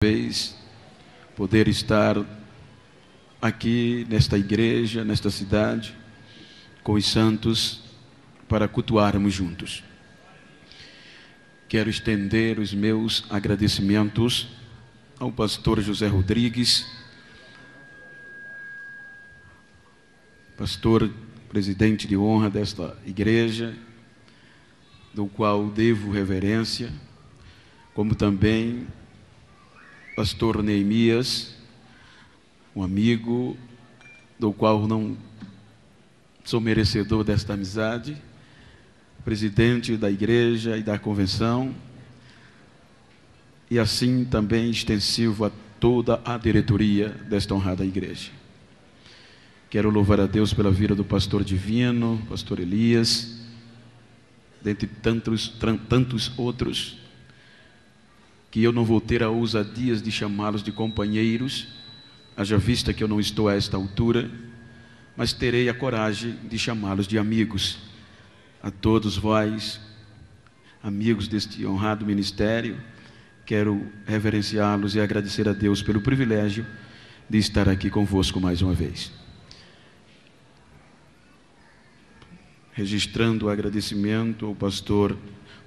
Vez poder estar aqui nesta igreja, nesta cidade, com os santos, para cultuarmos juntos. Quero estender os meus agradecimentos ao pastor José Rodrigues, pastor presidente de honra desta igreja, do qual devo reverência, como também pastor Neemias, um amigo do qual não sou merecedor desta amizade, presidente da igreja e da convenção, e assim também extensivo a toda a diretoria desta honrada igreja. Quero louvar a Deus pela vida do pastor Divino, pastor Elias, dentre tantos outros, que eu não vou ter a ousadias de chamá-los de companheiros, haja vista que eu não estou a esta altura, mas terei a coragem de chamá-los de amigos. A todos vós, amigos deste honrado ministério, quero reverenciá-los e agradecer a Deus pelo privilégio de estar aqui convosco mais uma vez. Registrando o agradecimento ao pastor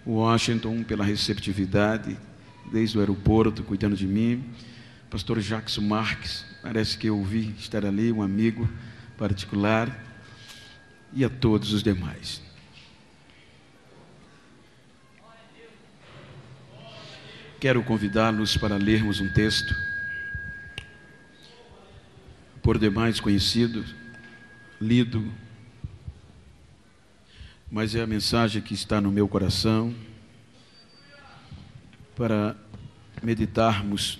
Washington pela receptividade, desde o aeroporto, cuidando de mim. Pastor Jackson Marques, parece que eu ouvi estar ali, um amigo particular, e a todos os demais. Quero convidá-los para lermos um texto, por demais conhecido, lido, mas é a mensagem que está no meu coração, para meditarmos,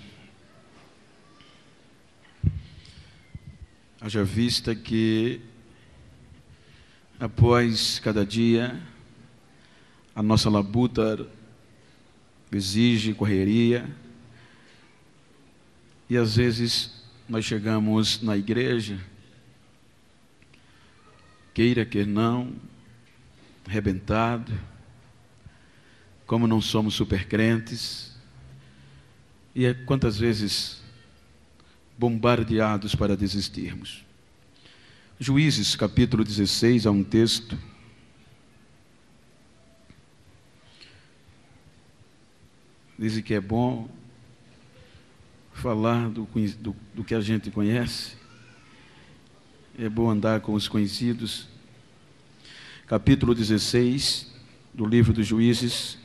haja vista que após cada dia a nossa labuta exige correria, e às vezes nós chegamos na igreja, queira que não, arrebentado, como não somos super crentes, e quantas vezes bombardeados para desistirmos. Juízes, capítulo 16, há um texto, diz que é bom falar do que a gente conhece, é bom andar com os conhecidos. Capítulo 16, do livro dos Juízes,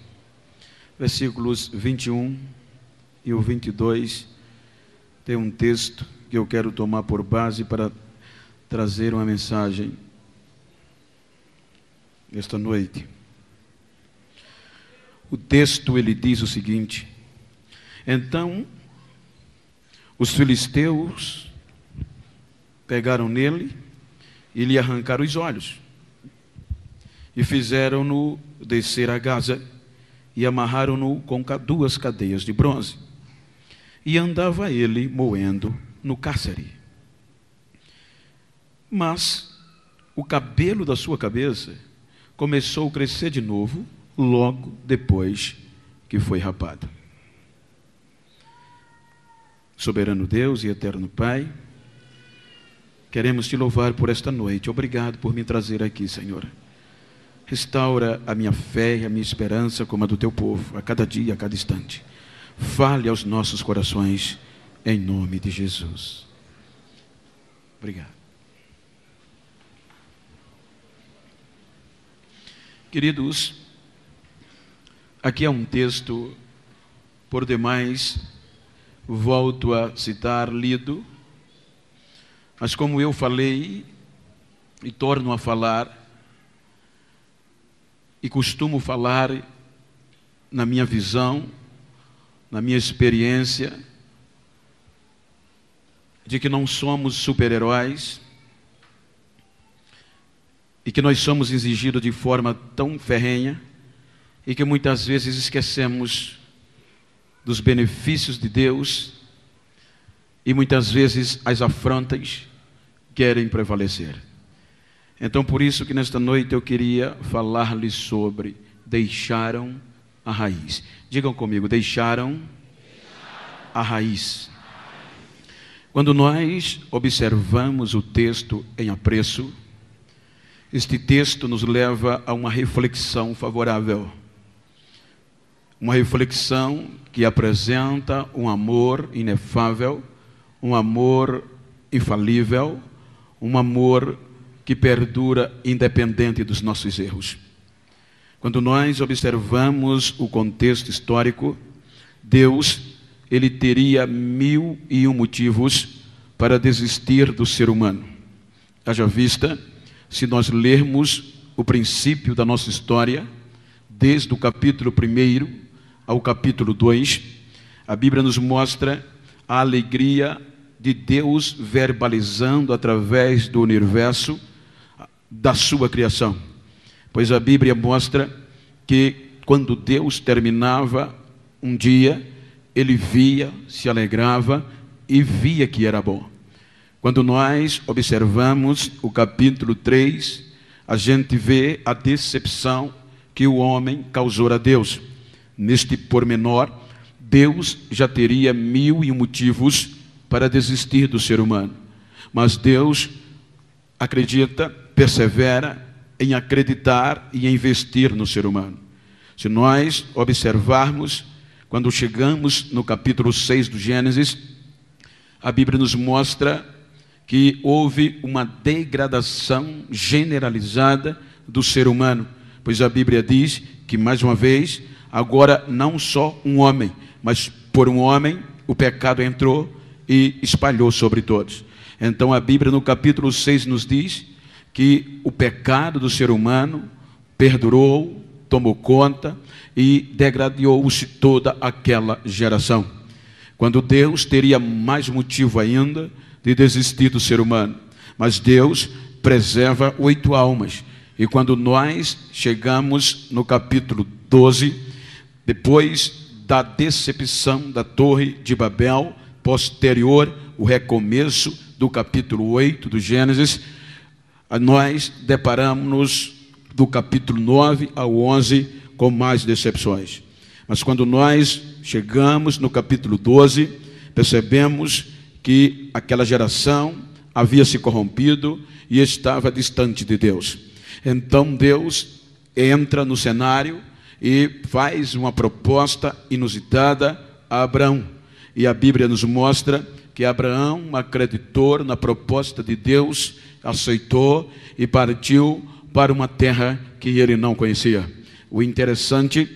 versículos 21 e o 22, tem um texto que eu quero tomar por base para trazer uma mensagem esta noite. O texto, ele diz o seguinte: então os filisteus pegaram nele e lhe arrancaram os olhos, e fizeram-no descer a Gaza, e amarraram-no com 2 cadeias de bronze, e andava ele moendo no cárcere. Mas o cabelo da sua cabeça começou a crescer de novo, logo depois que foi rapado. Soberano Deus e eterno Pai, queremos te louvar por esta noite. Obrigado por me trazer aqui, Senhor. Restaura a minha fé e a minha esperança como a do teu povo, a cada dia, a cada instante. Fale aos nossos corações, em nome de Jesus. Obrigado. Queridos, aqui há um texto, por demais, volto a citar, lido, mas como eu falei e torno a falar, e costumo falar na minha visão, na minha experiência, de que não somos super-heróis e que nós somos exigidos de forma tão ferrenha e que muitas vezes esquecemos dos benefícios de Deus e muitas vezes as afrontas querem prevalecer. Então, por isso que nesta noite eu queria falar-lhes sobre deixaram a raiz. Digam comigo, deixaram a raiz. Quando nós observamos o texto em apreço, este texto nos leva a uma reflexão favorável. Uma reflexão que apresenta um amor inefável, um amor infalível, um amor que perdura independente dos nossos erros. Quando nós observamos o contexto histórico, Deus, ele teria 1001 motivos para desistir do ser humano. Haja vista, se nós lermos o princípio da nossa história, desde o capítulo 1 ao capítulo 2, a Bíblia nos mostra a alegria de Deus verbalizando através do universo da sua criação. Pois a Bíblia mostra que quando Deus terminava um dia, ele via, se alegrava e via que era bom. Quando nós observamos o capítulo 3, a gente vê a decepção que o homem causou a Deus. Neste pormenor, Deus já teria 1001 motivos para desistir do ser humano. Mas Deus acredita, persevera em acreditar e em investir no ser humano. Se nós observarmos, quando chegamos no capítulo 6 do Gênesis, a Bíblia nos mostra que houve uma degradação generalizada do ser humano. Pois a Bíblia diz que, mais uma vez, agora não só um homem, mas por um homem o pecado entrou e espalhou sobre todos. Então a Bíblia no capítulo 6 nos diz que o pecado do ser humano perdurou, tomou conta e degradou-se toda aquela geração. Quando Deus teria mais motivo ainda de desistir do ser humano. Mas Deus preserva 8 almas. E quando nós chegamos no capítulo 12, depois da decepção da Torre de Babel, posterior, o recomeço do capítulo 8 do Gênesis, nós deparamos do capítulo 9 ao 11 com mais decepções. Mas quando nós chegamos no capítulo 12, percebemos que aquela geração havia se corrompido e estava distante de Deus. Então Deus entra no cenário e faz uma proposta inusitada a Abraão. E a Bíblia nos mostra que Abraão acreditou na proposta de Deus, aceitou e partiu para uma terra que ele não conhecia. O interessante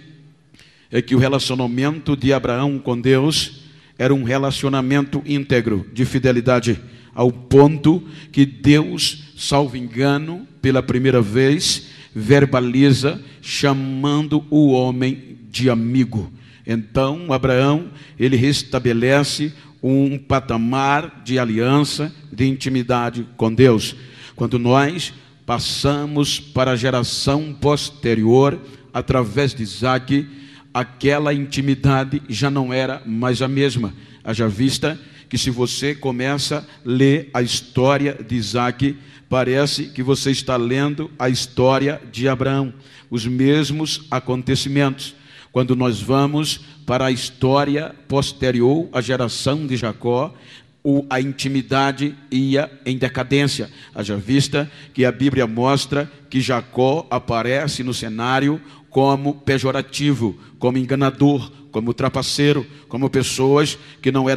é que o relacionamento de Abraão com Deus era um relacionamento íntegro, de fidelidade, ao ponto que Deus, salvo engano, pela primeira vez, verbaliza chamando o homem de amigo. Então, Abraão, ele restabelece um patamar de aliança, de intimidade com Deus. Quando nós passamos para a geração posterior, através de Isaac, aquela intimidade já não era mais a mesma. Haja vista que se você começa a ler a história de Isaac, parece que você está lendo a história de Abraão, os mesmos acontecimentos. Quando nós vamos para a história posterior à geração de Jacó, a intimidade ia em decadência. Haja vista que a Bíblia mostra que Jacó aparece no cenário como pejorativo, como enganador, como trapaceiro, como pessoa que não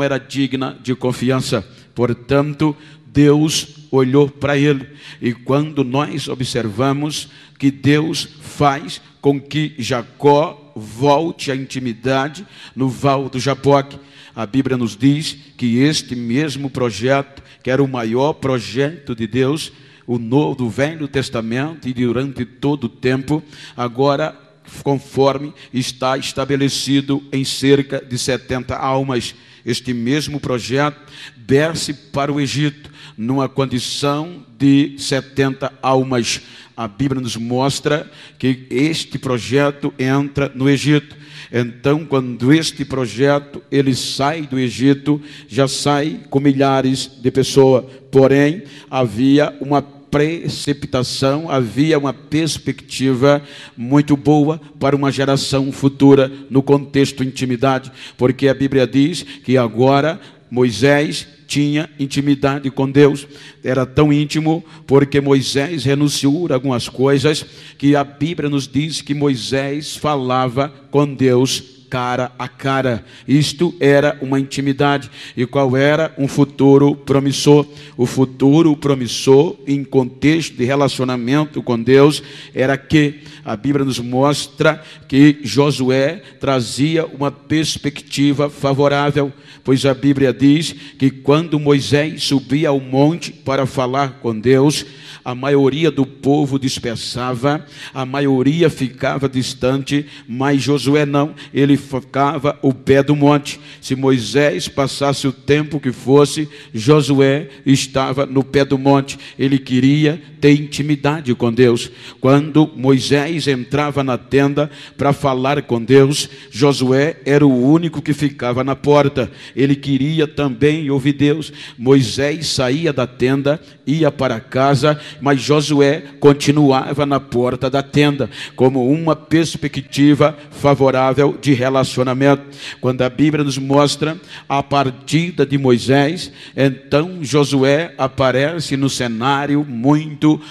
era digna de confiança. Portanto, Deus olhou para ele, e quando nós observamos que Deus faz com que Jacó volte à intimidade no Val do Jaboque, a Bíblia nos diz que este mesmo projeto, que era o maior projeto de Deus, o Novo do Velho Testamento e durante todo o tempo, agora, conforme está estabelecido em cerca de 70 almas, este mesmo projeto desce para o Egito, numa condição de 70 almas. A Bíblia nos mostra que este projeto entra no Egito. Então, quando este projeto ele sai do Egito, já sai com milhares de pessoas. Porém, havia uma precipitação, havia uma perspectiva muito boa para uma geração futura no contexto intimidade, porque a Bíblia diz que agora Moisés tinha intimidade com Deus. Era tão íntimo porque Moisés renunciou a algumas coisas que a Bíblia nos diz que Moisés falava com Deus cara a cara. Isto era uma intimidade. E qual era? Um futuro promissor. O futuro promissor em contexto de relacionamento com Deus era que a Bíblia nos mostra que Josué trazia uma perspectiva favorável, pois a Bíblia diz que quando Moisés subia ao monte para falar com Deus, a maioria do povo dispersava, a maioria ficava distante, mas Josué não, ele ficava ao pé do monte. Se Moisés passasse o tempo que fosse, Josué estava no pé do monte. Ele queria ter intimidade com Deus. Quando Moisés entrava na tenda para falar com Deus, Josué era o único que ficava na porta. Ele queria também ouvir Deus. Moisés saía da tenda, ia para casa, mas Josué continuava na porta da tenda, como uma perspectiva favorável de relacionamento. Quando a Bíblia nos mostra a partida de Moisés, então Josué aparece no cenário muito,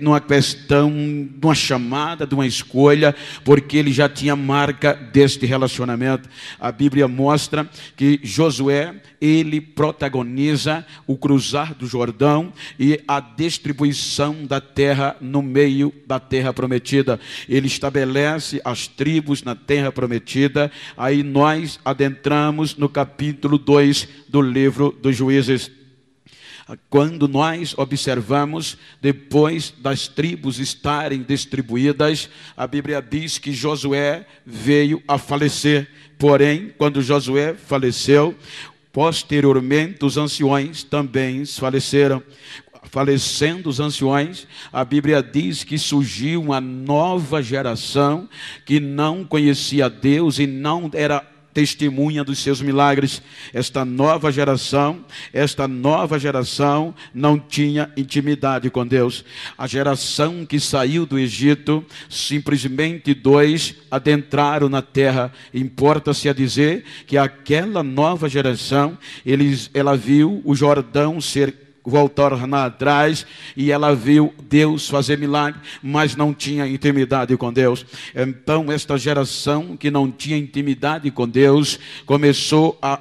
numa questão, de uma chamada, de uma escolha, porque ele já tinha marca deste relacionamento. A Bíblia mostra que Josué, ele protagoniza o cruzar do Jordão e a distribuição da terra no meio da terra prometida. Ele estabelece as tribos na terra prometida. Aí nós adentramos no capítulo 2 do livro dos Juízes. Quando nós observamos, depois das tribos estarem distribuídas, a Bíblia diz que Josué veio a falecer. Porém, quando Josué faleceu, posteriormente os anciões também faleceram. Falecendo os anciões, a Bíblia diz que surgiu uma nova geração que não conhecia Deus e não era testemunha dos seus milagres. Esta nova geração não tinha intimidade com Deus. A geração que saiu do Egito, simplesmente 2 adentraram na terra. Importa-se a dizer que aquela nova geração, ela viu o Jordão voltar atrás e ela viu Deus fazer milagre, mas não tinha intimidade com Deus. Então esta geração que não tinha intimidade com Deus começou a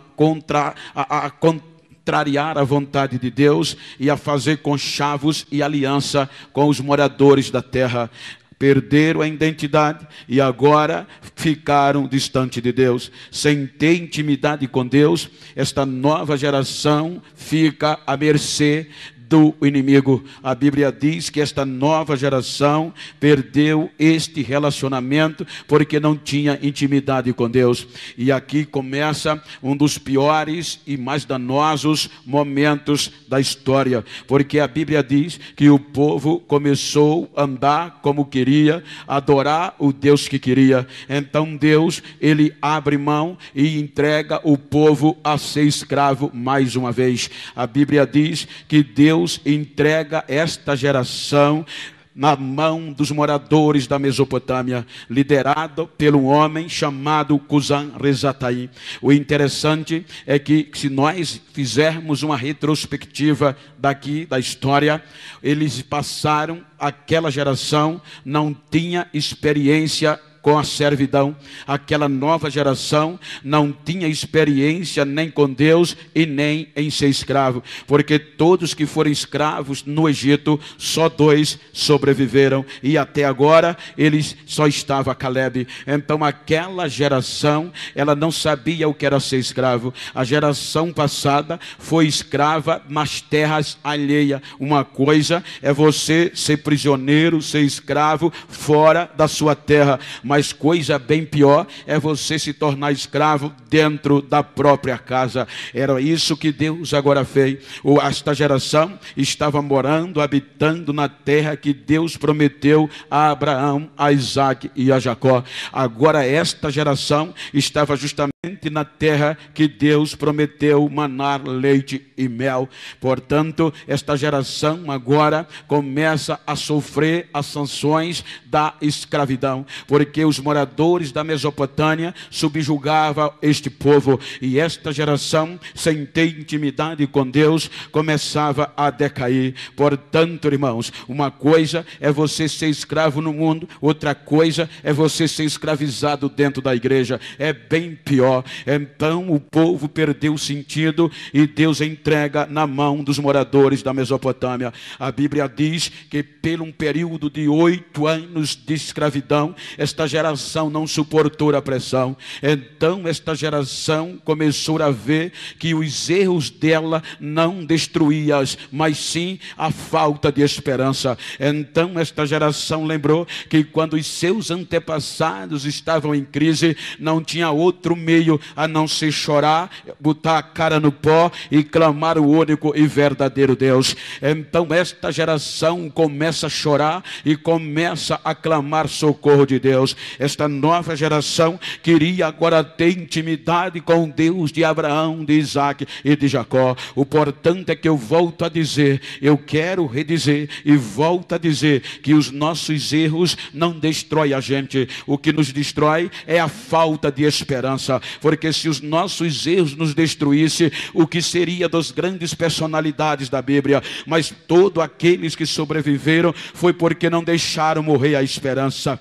contrariar a vontade de Deus e a fazer conchavos e aliança com os moradores da terra. Perderam a identidade e agora ficaram distante de Deus. Sem ter intimidade com Deus, esta nova geração fica à mercê do inimigo. A Bíblia diz que esta nova geração perdeu este relacionamento porque não tinha intimidade com Deus. E aqui começa um dos piores e mais danosos momentos da história, porque a Bíblia diz que o povo começou a andar como queria, adorar o Deus que queria. Então Deus, ele abre mão e entrega o povo a ser escravo mais uma vez. A Bíblia diz que Deus entrega esta geração na mão dos moradores da Mesopotâmia, liderado pelo homem chamado Cusã-Risataim. O interessante é que, se nós fizermos uma retrospectiva daqui da história, eles passaram, aquela geração não tinha experiência com a servidão. Aquela nova geração não tinha experiência nem com Deus e nem em ser escravo, porque todos que foram escravos no Egito, só 2 sobreviveram, e até agora eles só estava Caleb. Então aquela geração, ela não sabia o que era ser escravo. A geração passada foi escrava nas terras alheias. Uma coisa é você ser prisioneiro, ser escravo fora da sua terra, mas coisa bem pior é você se tornar escravo dentro da própria casa. Era isso que Deus agora fez. Esta geração estava morando, habitando na terra que Deus prometeu a Abraão, a Isaac e a Jacó. Agora esta geração estava justamente na terra que Deus prometeu manar leite e mel. Portanto, esta geração agora começa a sofrer as sanções da escravidão, porque os moradores da Mesopotâmia subjugavam este povo, e esta geração, sem ter intimidade com Deus, começava a decair. Portanto, irmãos, uma coisa é você ser escravo no mundo, outra coisa é você ser escravizado dentro da igreja. É bem pior. Então o povo perdeu o sentido e Deus entrega na mão dos moradores da Mesopotâmia. A Bíblia diz que por um período de 8 anos de escravidão, esta geração não suportou a pressão. Então esta geração começou a ver que os erros dela não destruíam, mas sim a falta de esperança. Então esta geração lembrou que quando os seus antepassados estavam em crise, não tinha outro meio a não ser chorar, botar a cara no pó e clamar o único e verdadeiro Deus. Então esta geração começa a chorar e começa a clamar socorro de Deus. Esta nova geração queria agora ter intimidade com o Deus de Abraão, de Isaac e de Jacó. O importante é que eu volto a dizer, eu quero redizer e volto a dizer que os nossos erros não destroem a gente. O que nos destrói é a falta de esperança, porque se os nossos erros nos destruíssem, o que seria das grandes personalidades da Bíblia? Mas todos aqueles que sobreviveram foi porque não deixaram morrer a esperança.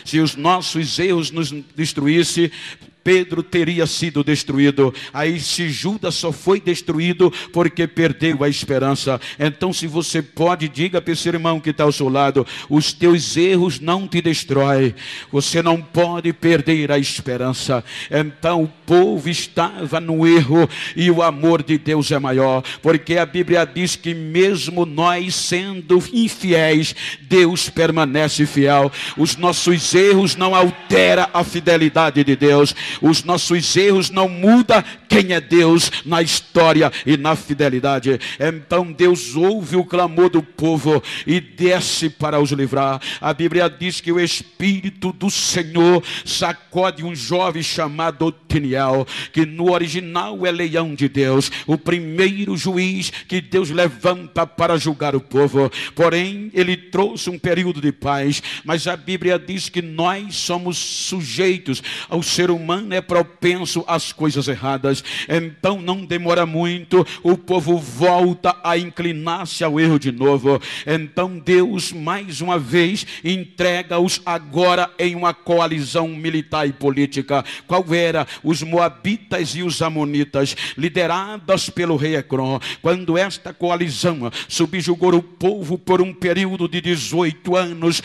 Se os nossos erros nos destruíssem, Pedro teria sido destruído. Aí se Judas só foi destruído porque perdeu a esperança. Então, se você pode, diga para esse irmão que está ao seu lado, os teus erros não te destroem. Você não pode perder a esperança. Então o povo estava no erro e o amor de Deus é maior, porque a Bíblia diz que mesmo nós sendo infiéis, Deus permanece fiel. Os nossos erros não alteram a fidelidade de Deus. Os nossos erros não mudam quem é Deus na história e na fidelidade. Então Deus ouve o clamor do povo e desce para os livrar. A Bíblia diz que o Espírito do Senhor sacode um jovem chamado Otiniel, que no original é leão de Deus, o primeiro juiz que Deus levanta para julgar o povo. Porém, ele trouxe um período de paz, mas a Bíblia diz que nós somos sujeitos ao ser humano, é propenso às coisas erradas. Então não demora muito, o povo volta a inclinar-se ao erro de novo. Então Deus mais uma vez entrega-os agora em uma coalizão militar e política. Qual era? Os moabitas e os amonitas, lideradas pelo rei Ecrom. Quando esta coalizão subjugou o povo por um período de 18 anos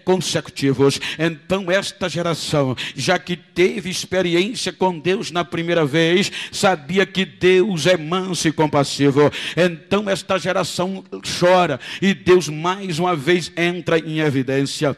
consecutivos, então esta geração, já que teve experiência com Deus na primeira vez, sabia que Deus é manso e compassivo. Então esta geração chora e Deus mais uma vez entra em evidência.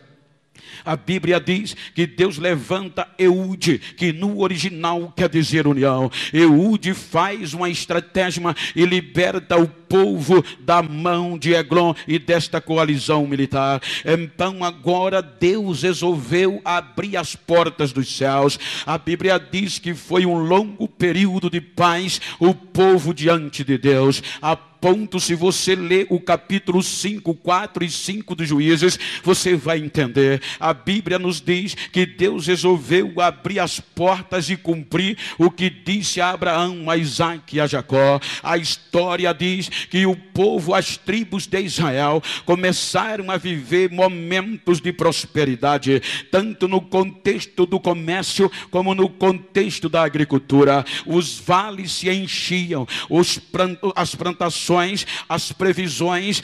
A Bíblia diz que Deus levanta Eude, que no original quer dizer união. Eude faz uma estratégia e liberta o povo da mão de Eglon e desta coalizão militar. Então agora Deus resolveu abrir as portas dos céus. A Bíblia diz que foi um longo período de paz o povo diante de Deus. A ponto, se você ler o capítulo 5, 4 e 5 dos Juízes, você vai entender. A Bíblia nos diz que Deus resolveu abrir as portas e cumprir o que disse a Abraão, a Isaac e a Jacó. A história diz que o povo, as tribos de Israel, começaram a viver momentos de prosperidade, tanto no contexto do comércio como no contexto da agricultura. Os vales se enchiam, as plantações, as previsões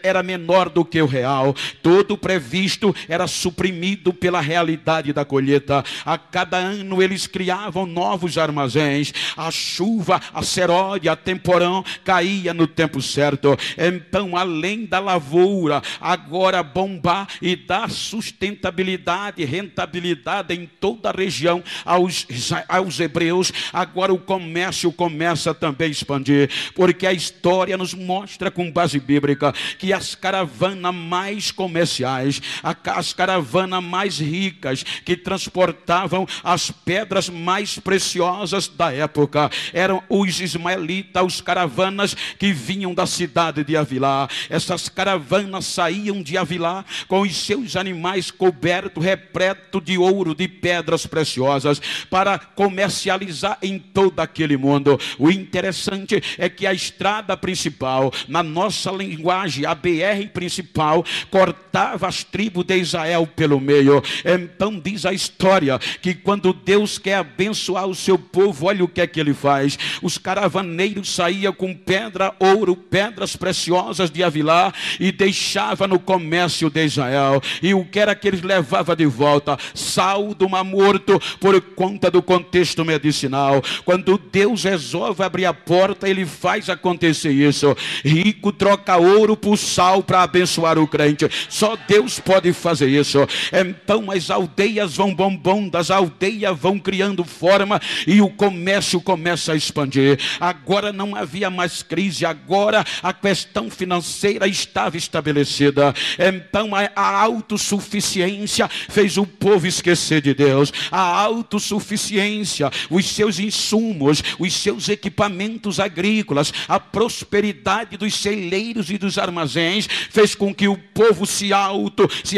era menor do que o real. Todo previsto era suprimido pela realidade da colheita. A cada ano eles criavam novos armazéns. A chuva, a seródia, a temporão caía no tempo certo. Então, além da lavoura agora bombar e dar sustentabilidade, rentabilidade em toda a região aos hebreus, agora o comércio começa também a expandir, porque a história nos mostra com base bíblica que as caravanas mais comerciais, as caravanas mais ricas, que transportavam as pedras mais preciosas da época, eram os ismaelitas, os caravanas que vinham da cidade de Havilá. Essas caravanas saíam de Havilá com os seus animais cobertos, repletos de ouro, de pedras preciosas, para comercializar em todo aquele mundo. O interessante é que a estrada principal, na nossa linguagem, a BR principal, cortava as tribos de Israel pelo meio. Então diz a história que quando Deus quer abençoar o seu povo, olha o que é que ele faz. Os caravaneiros saíam com pedra, ouro, pedras preciosas de Havilá e deixava no comércio de Israel. E o que era que eles levavam de volta? Sal do Mar Morto, por conta do contexto medicinal. Quando Deus resolve abrir a porta, ele faz acontecer isso. Rico troca ouro por sal para abençoar o crente. Só Deus pode fazer isso. Então as aldeias vão bombando, as aldeias vão criando forma e o comércio começa a expandir. Agora não havia mais crise, agora a questão financeira estava estabelecida. Então a autossuficiência fez o povo esquecer de Deus. A autossuficiência, os seus insumos, os seus equipamentos agrícolas, a prosperidade dos celeiros e dos armazéns fez com que o povo se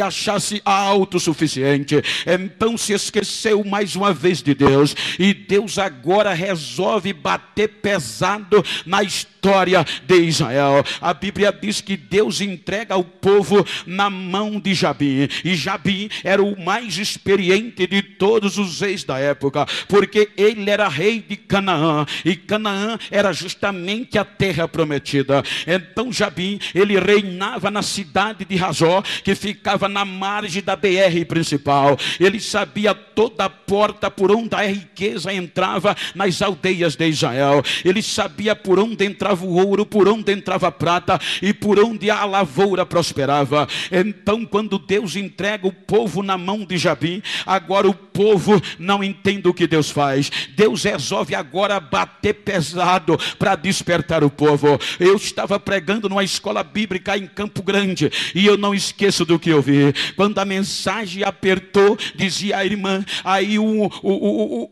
achasse autossuficiente. Então se esqueceu mais uma vez de Deus, e Deus agora resolve bater pesado na história de Israel. A Bíblia diz que Deus entrega o povo na mão de Jabim, e Jabim era o mais experiente de todos os reis da época, porque ele era rei de Canaã, e Canaã era justamente a terra prometida. Então Jabim, ele reinava na cidade de Razó, que ficava na margem da BR principal. Ele sabia toda a porta por onde a riqueza entrava nas aldeias de Israel. Ele sabia por onde entrava o ouro, por onde entrava a prata e por onde a lavoura prosperava. Então, quando Deus entrega o povo na mão de Jabim, agora o povo não entende o que Deus faz. Deus resolve agora bater pesado para despertar o povo. Eu estava pregando numa escola bíblica em Campo Grande e eu não esqueço do que eu vi. Quando a mensagem apertou, dizia a irmã, aí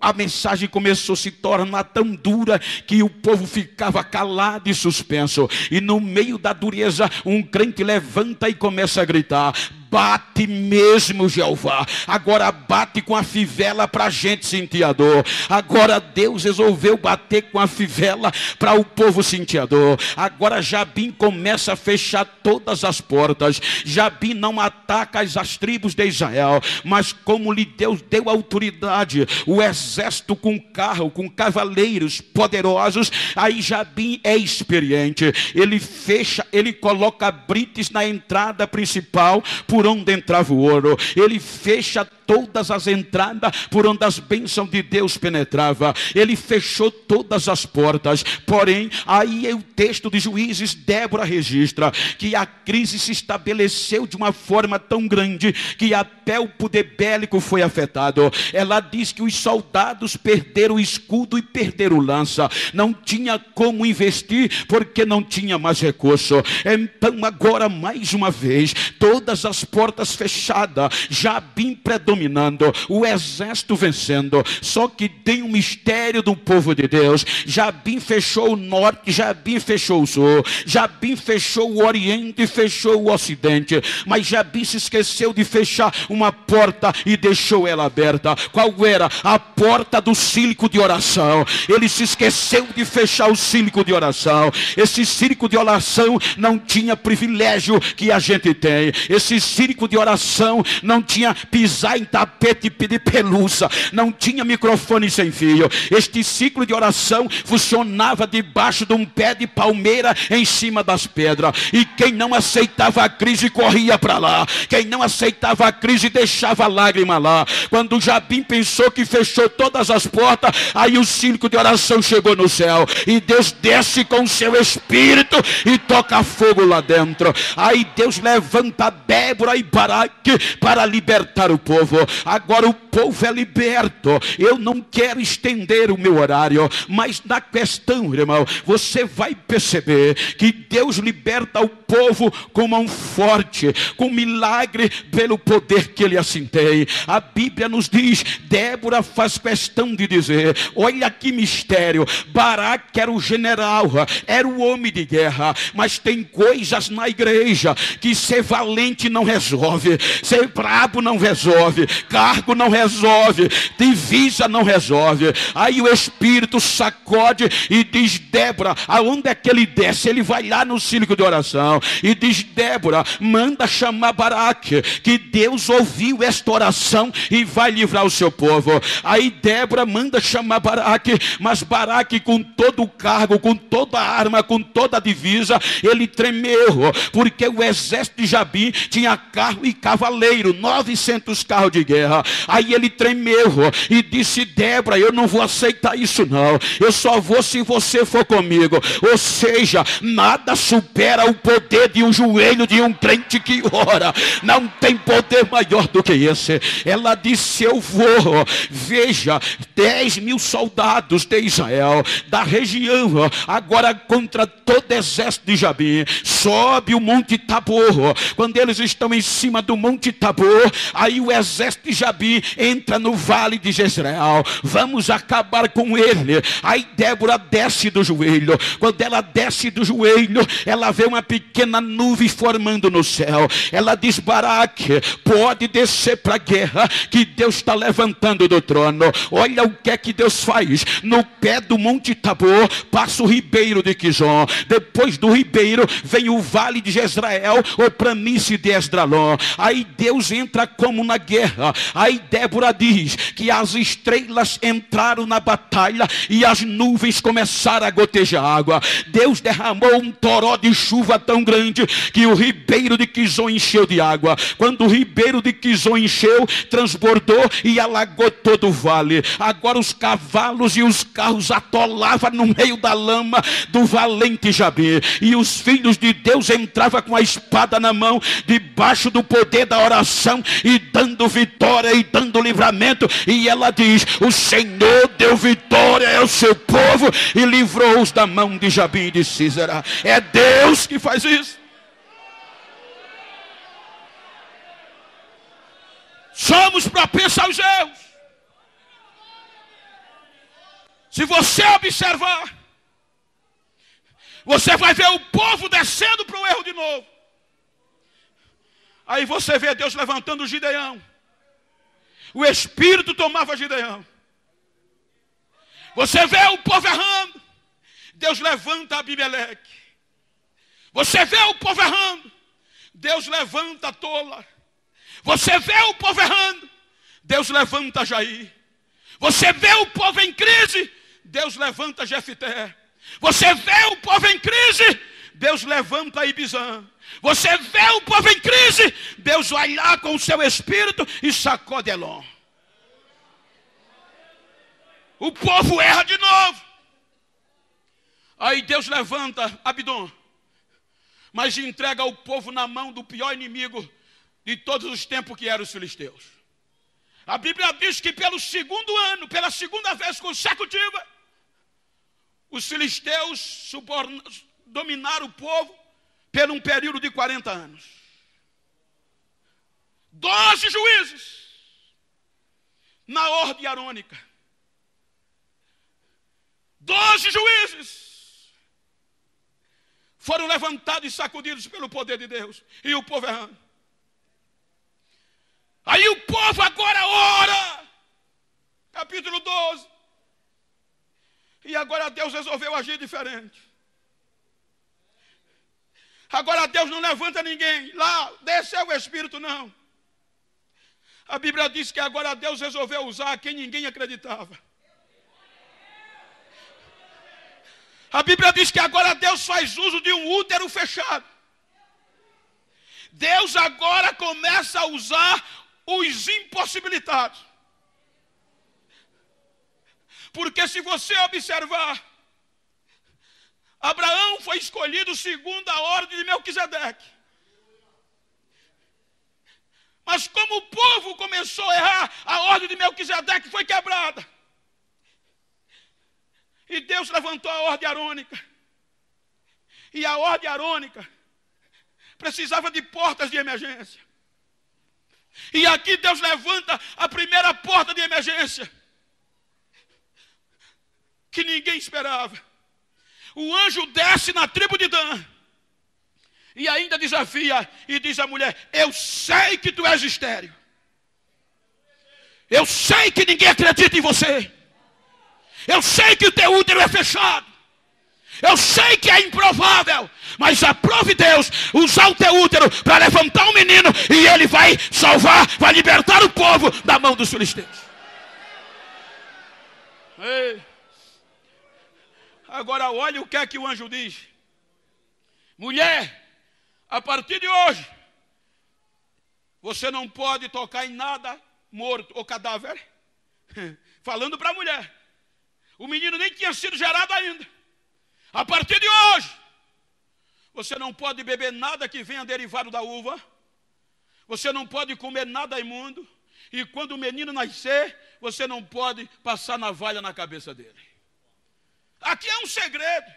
a mensagem começou a se tornar tão dura que o povo ficava calado e suspenso. E no meio da dureza, um crente levanta e começa a gritar: bate mesmo, Jeová. Agora bate com a fivela para a gente sentir a dor. Agora Deus resolveu bater com a fivela para o povo sentir a dor. Agora Jabim começa a fechar todas as portas. Jabim não ataca as tribos de Israel, mas como lhe Deus deu autoridade, o exército com carro, com cavaleiros poderosos, aí Jabim é experiente. Ele fecha, ele coloca brites na entrada principal por onde entrava o ouro. Ele fecha todas as entradas por onde as bênçãos de Deus penetrava. Ele fechou todas as portas. Porém, aí é o texto de Juízes, Débora registra que a crise se estabeleceu de uma forma tão grande que até o poder bélico foi afetado. Ela diz que os soldados perderam o escudo e perderam lança. Não tinha como investir porque não tinha mais recurso. Então agora mais uma vez, todas as portas fechadas, Jabim predominando, o exército vencendo. Só que tem um mistério do povo de Deus. Jabim fechou o norte, Jabim fechou o sul, Jabim fechou o oriente e fechou o ocidente, mas Jabim se esqueceu de fechar uma porta e deixou ela aberta. Qual era? A porta do círculo de oração. Ele se esqueceu de fechar o círculo de oração. Esse círculo de oração não tinha privilégio que a gente tem. Esse círculo de oração não tinha pisar em tapete de pelúcia, não tinha microfone sem fio. Este ciclo de oração funcionava debaixo de um pé de palmeira em cima das pedras. E quem não aceitava a crise corria para lá. Quem não aceitava a crise deixava a lágrima lá. Quando Jabim pensou que fechou todas as portas, aí o ciclo de oração chegou no céu. E Deus desce com o seu espírito e toca fogo lá dentro. Aí Deus levanta Débora e Baraque para libertar o povo. Agora o povo é liberto. Eu não quero estender o meu horário, mas na questão, irmão, você vai perceber que Deus liberta o povo com mão forte, com milagre pelo poder que ele assim tem. A Bíblia nos diz, Débora faz questão de dizer, olha que mistério, Baraque era o general, era o homem de guerra, mas tem coisas na igreja que ser valente não resolve, ser brabo não resolve, cargo não resolve, divisa não resolve. Aí o Espírito sacode e diz, Débora, aonde é que ele desce? Ele vai lá no círculo de oração e diz, Débora, manda chamar Baraque, que Deus ouviu esta oração e vai livrar o seu povo. Aí Débora manda chamar Baraque, mas Baraque, com todo o cargo, com toda a arma, com toda a divisa, ele tremeu, porque o exército de Jabim tinha carro e cavaleiro, 900 carros de guerra. Aí ele tremeu e disse, Débora, eu não vou aceitar isso não, eu só vou se você for comigo. Ou seja, nada supera o poder de um joelho de um crente que ora. Não tem poder maior do que esse. Ela disse, eu vou. Veja, 10.000 soldados de Israel, da região, agora contra todo exército de Jabim, sobe o Monte Tabor. Quando eles estão em cima do Monte Tabor, aí o exército de Jabim entra no vale de Jezreel. Vamos acabar com ele. Aí Débora desce do joelho. Quando ela desce do joelho, ela vê uma pequena nuvem formando no céu. Ela diz, Baraque, pode descer para a guerra, que Deus está levantando do trono. Olha o que é que Deus faz. No pé do Monte Tabor passa o ribeiro de Quizon. Depois do ribeiro vem o vale de Jezreel, ou planície de Esdralon. Aí Deus entra como na guerra. Aí Débora diz que as estrelas entraram na batalha e as nuvens começaram a gotejar água. Deus derramou um toró de chuva tão grande que o ribeiro de Quizon encheu de água. Quando o ribeiro de Quizon encheu, transbordou e alagou todo o vale. Agora os cavalos e os carros atolavam no meio da lama do valente Jabim. E os filhos de Deus entravam com a espada na mão, debaixo do poder da oração, e dando vitória e dando livramento. E ela diz, o Senhor deu vitória ao seu povo e livrou-os da mão de Jabim e de Sísera. É Deus que faz isso. Somos propensos aos erros. Se você observar, você vai ver o povo descendo para o erro de novo. Aí você vê Deus levantando Gideão. O Espírito tomava Gideão. Você vê o povo errando, Deus levanta Abimeleque. Você vê o povo errando, Deus levanta Tola. Você vê o povo errando, Deus levanta Jair. Você vê o povo em crise, Deus levanta Jefté. Você vê o povo em crise, Deus levanta Ibizã. Você vê o povo em crise, Deus vai lá com o seu espírito e sacode Elon. O povo erra de novo. Aí Deus levanta Abidom, mas entrega o povo na mão do pior inimigo de todos os tempos, que eram os filisteus. A Bíblia diz que pelo segundo ano, pela segunda vez consecutiva, os filisteus dominaram o povo por um período de 40 anos. 12 juízes na ordem arônica. 12 juízes foram levantados e sacudidos pelo poder de Deus. E o povo errando. Aí o povo agora ora. Capítulo 12. E agora Deus resolveu agir diferente. Agora Deus não levanta ninguém. Lá desceu o Espírito, não. A Bíblia diz que agora Deus resolveu usar quem ninguém acreditava. A Bíblia diz que agora Deus faz uso de um útero fechado. Deus agora começa a usar os impossibilitados. Porque se você observar, Abraão foi escolhido segundo a ordem de Melquisedeque. Mas como o povo começou a errar, a ordem de Melquisedeque foi quebrada. E Deus levantou a ordem arônica. E a ordem arônica precisava de portas de emergência. E aqui Deus levanta a primeira porta de emergência, que ninguém esperava. O anjo desce na tribo de Dan e ainda desafia e diz à mulher: eu sei que tu és estéril. Eu sei que ninguém acredita em você. Eu sei que o teu útero é fechado. Eu sei que é improvável, mas aprove Deus usar o teu útero para levantar um menino e ele vai salvar, vai libertar o povo da mão dos filisteus. Ei. Agora olha o que é que o anjo diz: mulher, a partir de hoje, você não pode tocar em nada morto ou cadáver. Falando para a mulher. O menino nem tinha sido gerado ainda. A partir de hoje, você não pode beber nada que venha derivado da uva. Você não pode comer nada imundo. E quando o menino nascer, você não pode passar navalha na cabeça dele. Aqui é um segredo.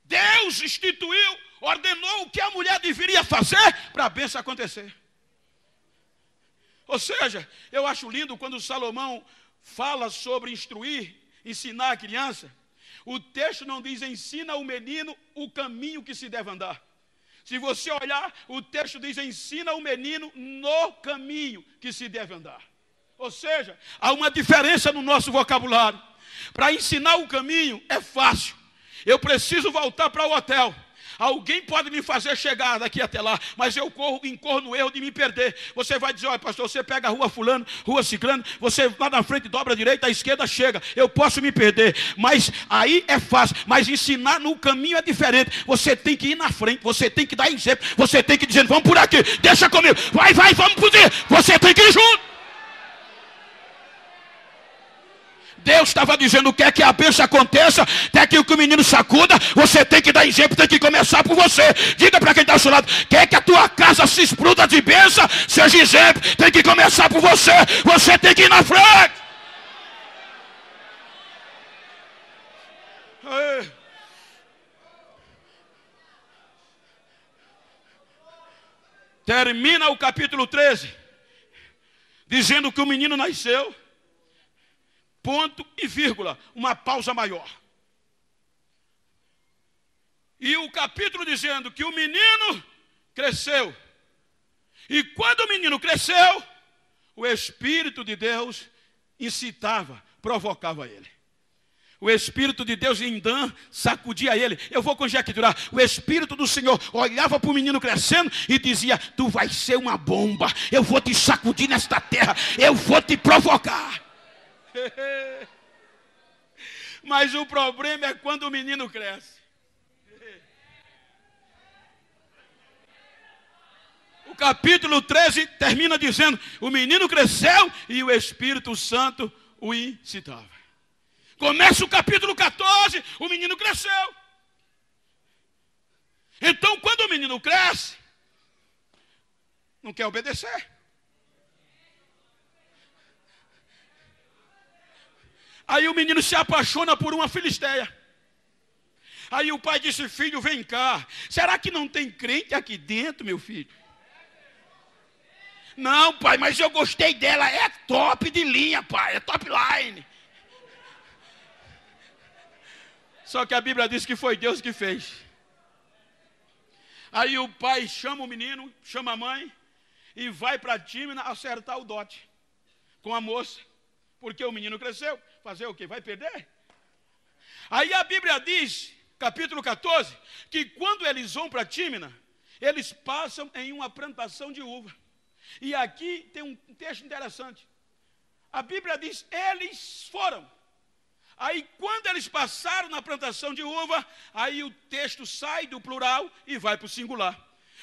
Deus instituiu, ordenou o que a mulher deveria fazer para a bênção acontecer. Ou seja, eu acho lindo quando Salomão fala sobre instruir, ensinar a criança. O texto não diz ensina o menino o caminho que se deve andar. Se você olhar, o texto diz ensina o menino no caminho que se deve andar. Ou seja, há uma diferença no nosso vocabulário. Para ensinar o caminho é fácil. Eu preciso voltar para o hotel. Alguém pode me fazer chegar daqui até lá, mas eu incorro no erro de me perder. Você vai dizer: olha, pastor, você pega a rua fulano, rua ciclano, você lá na frente dobra a direita, à esquerda chega. Eu posso me perder, mas aí é fácil. Mas ensinar no caminho é diferente. Você tem que ir na frente, você tem que dar exemplo, você tem que dizer: vamos por aqui, deixa comigo, vai, vamos por aqui. Você tem que ir junto. Deus estava dizendo: quer que a bênção aconteça, quer que o menino sacuda, você tem que dar exemplo, tem que começar por você. Diga para quem está ao seu lado: quer que a tua casa se exploda de bênção, seja exemplo, tem que começar por você. Você tem que ir na frente. Termina o capítulo 13 dizendo que o menino nasceu. Ponto e vírgula, uma pausa maior. E o capítulo dizendo que o menino cresceu. E quando o menino cresceu, o Espírito de Deus incitava, provocava ele. O Espírito de Deus em Dan sacudia ele. Eu vou conjecturar. O Espírito do Senhor olhava para o menino crescendo e dizia: tu vais ser uma bomba. Eu vou te sacudir nesta terra. Eu vou te provocar. Mas o problema é quando o menino cresce. O capítulo 13 termina dizendo: o menino cresceu e o Espírito Santo o incitava. Começa o capítulo 14, o menino cresceu. Então quando o menino cresce, não quer obedecer. Aí o menino se apaixona por uma filisteia. Aí o pai disse: filho, vem cá. Será que não tem crente aqui dentro, meu filho? Não, pai, mas eu gostei dela. É top de linha, pai. É top line. Só que a Bíblia diz que foi Deus que fez. Aí o pai chama o menino, chama a mãe e vai para Tímina acertar o dote com a moça. Porque o menino cresceu. Fazer o quê? Vai perder? Aí a Bíblia diz, capítulo 14, que quando eles vão para Tímina, eles passam em uma plantação de uva. E aqui tem um texto interessante. A Bíblia diz, eles foram. Aí quando eles passaram na plantação de uva, aí o texto sai do plural e vai para o singular.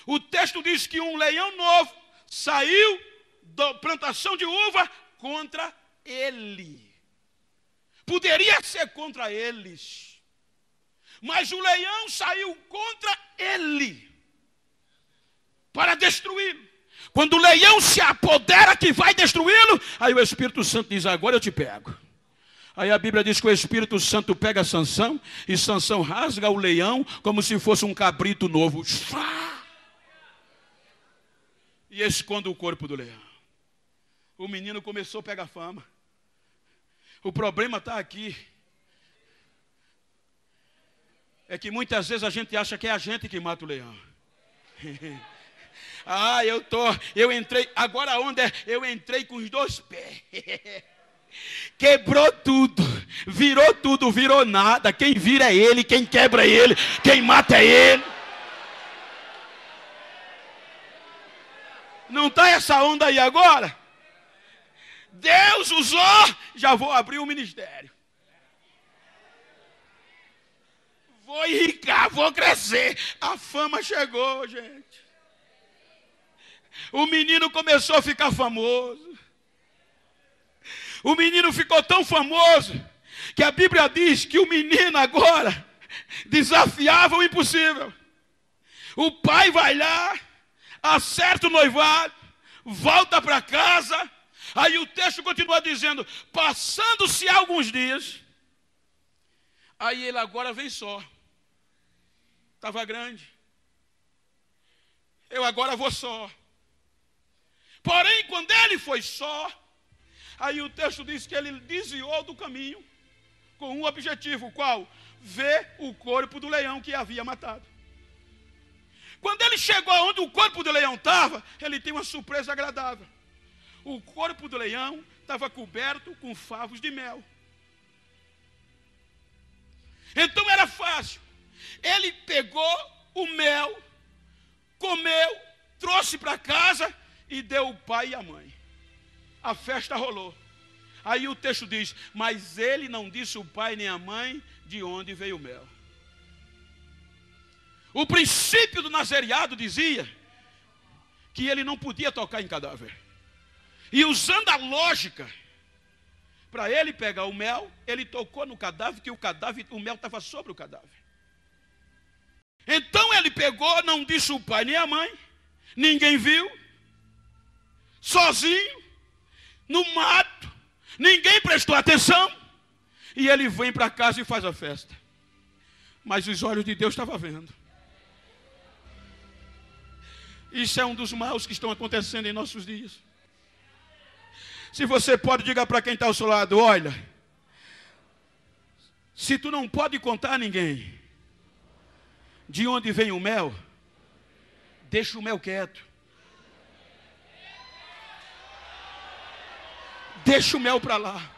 O texto diz que um leão novo saiu da plantação de uva contra ele. Poderia ser contra eles, mas o leão saiu contra ele para destruí-lo. Quando o leão se apodera que vai destruí-lo, aí o Espírito Santo diz, agora eu te pego. Aí a Bíblia diz que o Espírito Santo pega Sansão, e Sansão rasga o leão como se fosse um cabrito novo. E esconde o corpo do leão. O menino começou a pegar fama. O problema está aqui. É que muitas vezes a gente acha que é a gente que mata o leão. Eu entrei, agora onde é? Eu entrei com os 2 pés. Quebrou tudo, virou nada. Quem vira é ele, quem quebra é ele, quem mata é ele. Não está essa onda aí agora? Deus usou, já vou abrir o ministério. Vou enricar, vou crescer. A fama chegou, gente. O menino começou a ficar famoso. O menino ficou tão famoso que a Bíblia diz que o menino agora desafiava o impossível. O pai vai lá, acerta o noivado, volta para casa. Aí o texto continua dizendo, passando-se alguns dias, aí ele agora vem só. Estava grande. Eu agora vou só. Porém, quando ele foi só, aí o texto diz que ele desviou do caminho com um objetivo, qual? Ver o corpo do leão que havia matado. Quando ele chegou onde o corpo do leão estava, ele tem uma surpresa agradável. O corpo do leão estava coberto com favos de mel. Então era fácil. Ele pegou o mel, comeu, trouxe para casa e deu o pai e a mãe. A festa rolou. Aí o texto diz, mas ele não disse o pai nem a mãe de onde veio o mel. O princípio do nazereado dizia que ele não podia tocar em cadáver. E usando a lógica, para ele pegar o mel, ele tocou no cadáver, que o mel estava sobre o cadáver. Então ele pegou, não disse o pai nem a mãe, ninguém viu, sozinho, no mato, ninguém prestou atenção, e ele vem para casa e faz a festa. Mas os olhos de Deus estavam vendo. Isso é um dos maus que estão acontecendo em nossos dias. Se você pode, diga para quem está ao seu lado, olha, se tu não pode contar a ninguém de onde vem o mel, deixa o mel quieto. Deixa o mel para lá.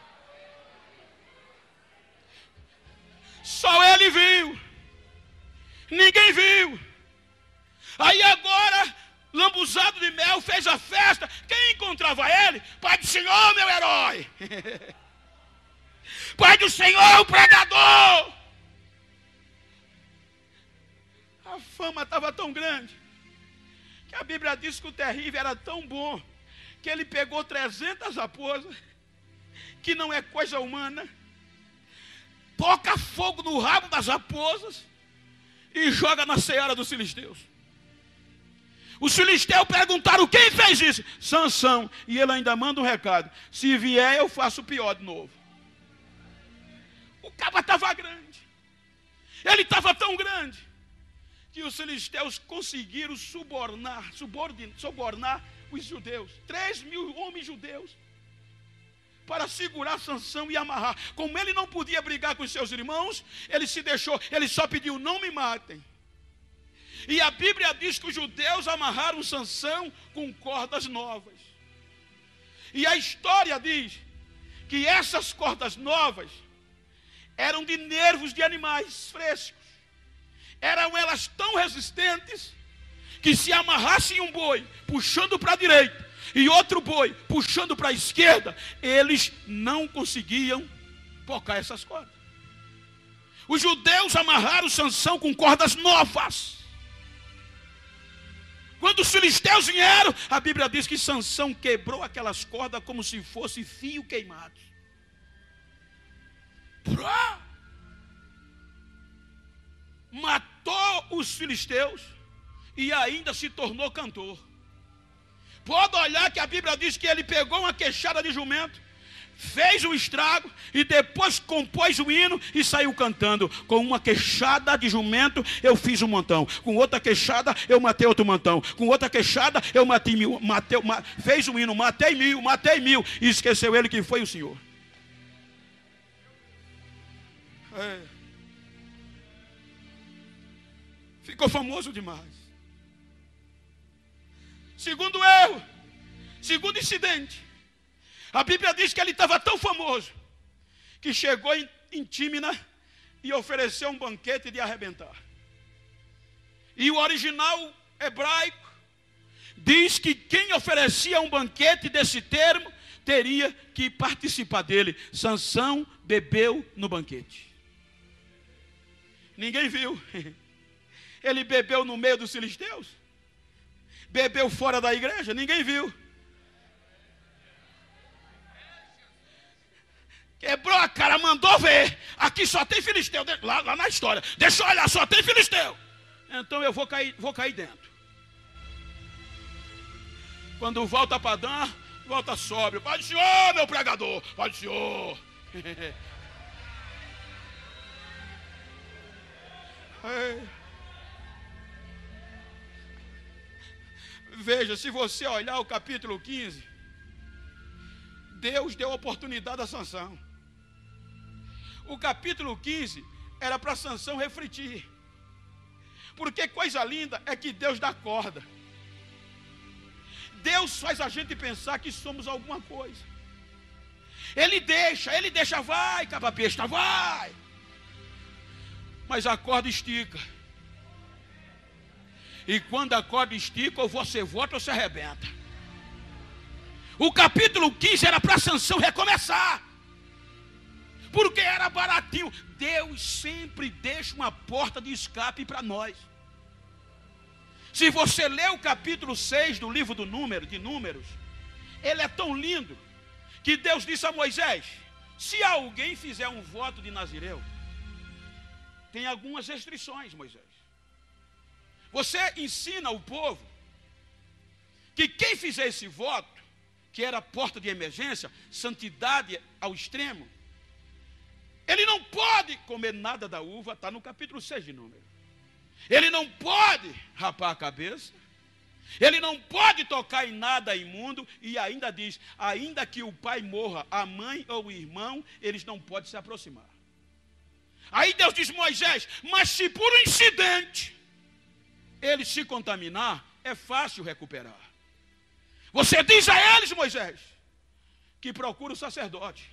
Só ele viu. Ninguém viu. Aí agora, lambuzado de mel, fez a festa. Quem encontrava ele? Pai do Senhor, meu herói. Pai do Senhor, o pregador. A fama estava tão grande que a Bíblia diz que o terrível era tão bom que ele pegou 300 raposas, que não é coisa humana, toca fogo no rabo das raposas e joga na seara dos filisteus. Os filisteus perguntaram quem fez isso? Sansão. E ele ainda manda um recado: se vier eu faço pior de novo. O cabo estava grande. Ele estava tão grande que os filisteus conseguiram subornar os judeus. 3.000 homens judeus para segurar Sansão e amarrar. Como ele não podia brigar com os seus irmãos, ele se deixou, ele só pediu: não me matem. E a Bíblia diz que os judeus amarraram Sansão com cordas novas. E a história diz que essas cordas novas eram de nervos de animais frescos. Eram elas tão resistentes que se amarrassem um boi puxando para a direita e outro boi puxando para a esquerda, eles não conseguiam tocar essas cordas. Os judeus amarraram Sansão com cordas novas. Quando os filisteus vieram, a Bíblia diz que Sansão quebrou aquelas cordas como se fosse fio queimado. Matou os filisteus e ainda se tornou cantor. Pode olhar que a Bíblia diz que ele pegou uma queixada de jumento, fez um estrago e depois compôs o hino e saiu cantando. Com uma queixada de jumento eu fiz um montão, com outra queixada eu matei outro montão, com outra queixada eu matei mil, fez um hino, matei mil, e esqueceu ele que foi o Senhor. Ficou famoso demais. Segundo erro, segundo incidente, a Bíblia diz que ele estava tão famoso que chegou em Tímina e ofereceu um banquete de arrebentar. E o original hebraico diz que quem oferecia um banquete desse termo teria que participar dele. Sansão bebeu no banquete. Ninguém viu. Ele bebeu no meio dos filisteus? Bebeu fora da igreja? Ninguém viu. Quebrou a cara, mandou ver. Aqui só tem filisteu, lá na história. Deixa eu olhar, só tem filisteu. Então eu vou cair dentro. Quando volta para Dan, volta sóbrio. Pai do Senhor, meu pregador. Pai do Senhor. Veja, se você olhar o capítulo 15, Deus deu oportunidade a Sansão. O capítulo 15 era para Sansão refletir. Porque coisa linda é que Deus dá corda. Deus faz a gente pensar que somos alguma coisa. Ele deixa, vai, caba-besta, vai. Mas a corda estica. E quando a corda estica, ou você volta ou se arrebenta. O capítulo 15 era para Sansão recomeçar. Porque era baratinho. Deus sempre deixa uma porta de escape para nós. Se você ler o capítulo 6 do livro de Números, ele é tão lindo que Deus disse a Moisés: se alguém fizer um voto de Nazireu, tem algumas restrições, Moisés. Você ensina o povo que quem fizer esse voto, que era porta de emergência, santidade ao extremo, ele não pode comer nada da uva, está no capítulo 6 de Números. Ele não pode rapar a cabeça, ele não pode tocar em nada imundo, e ainda diz, ainda que o pai morra, a mãe ou o irmão, eles não podem se aproximar. Aí Deus diz: Moisés, mas se por um incidente ele se contaminar, é fácil recuperar. Você diz a eles, Moisés, que procura o sacerdote.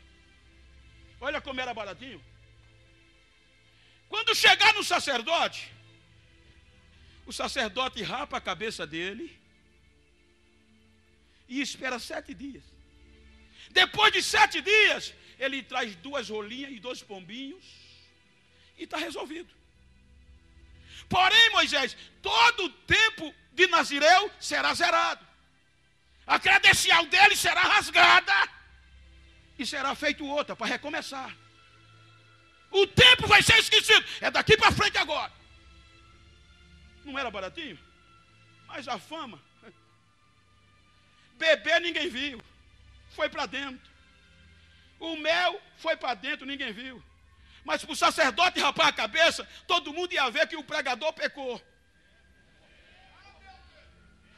Olha como era baratinho. Quando chegar no sacerdote, o sacerdote rapa a cabeça dele e espera 7 dias. Depois de 7 dias, ele traz 2 rolinhas e 2 pombinhos e está resolvido. Porém, Moisés, todo o tempo de Nazireu será zerado. A credencial dele será rasgada e será feito outra para recomeçar. O tempo vai ser esquecido. É daqui para frente agora. Não era baratinho? Mas a fama. Beber ninguém viu. Foi para dentro. O mel foi para dentro, ninguém viu. Mas para o sacerdote rapar a cabeça, todo mundo ia ver que o pregador pecou.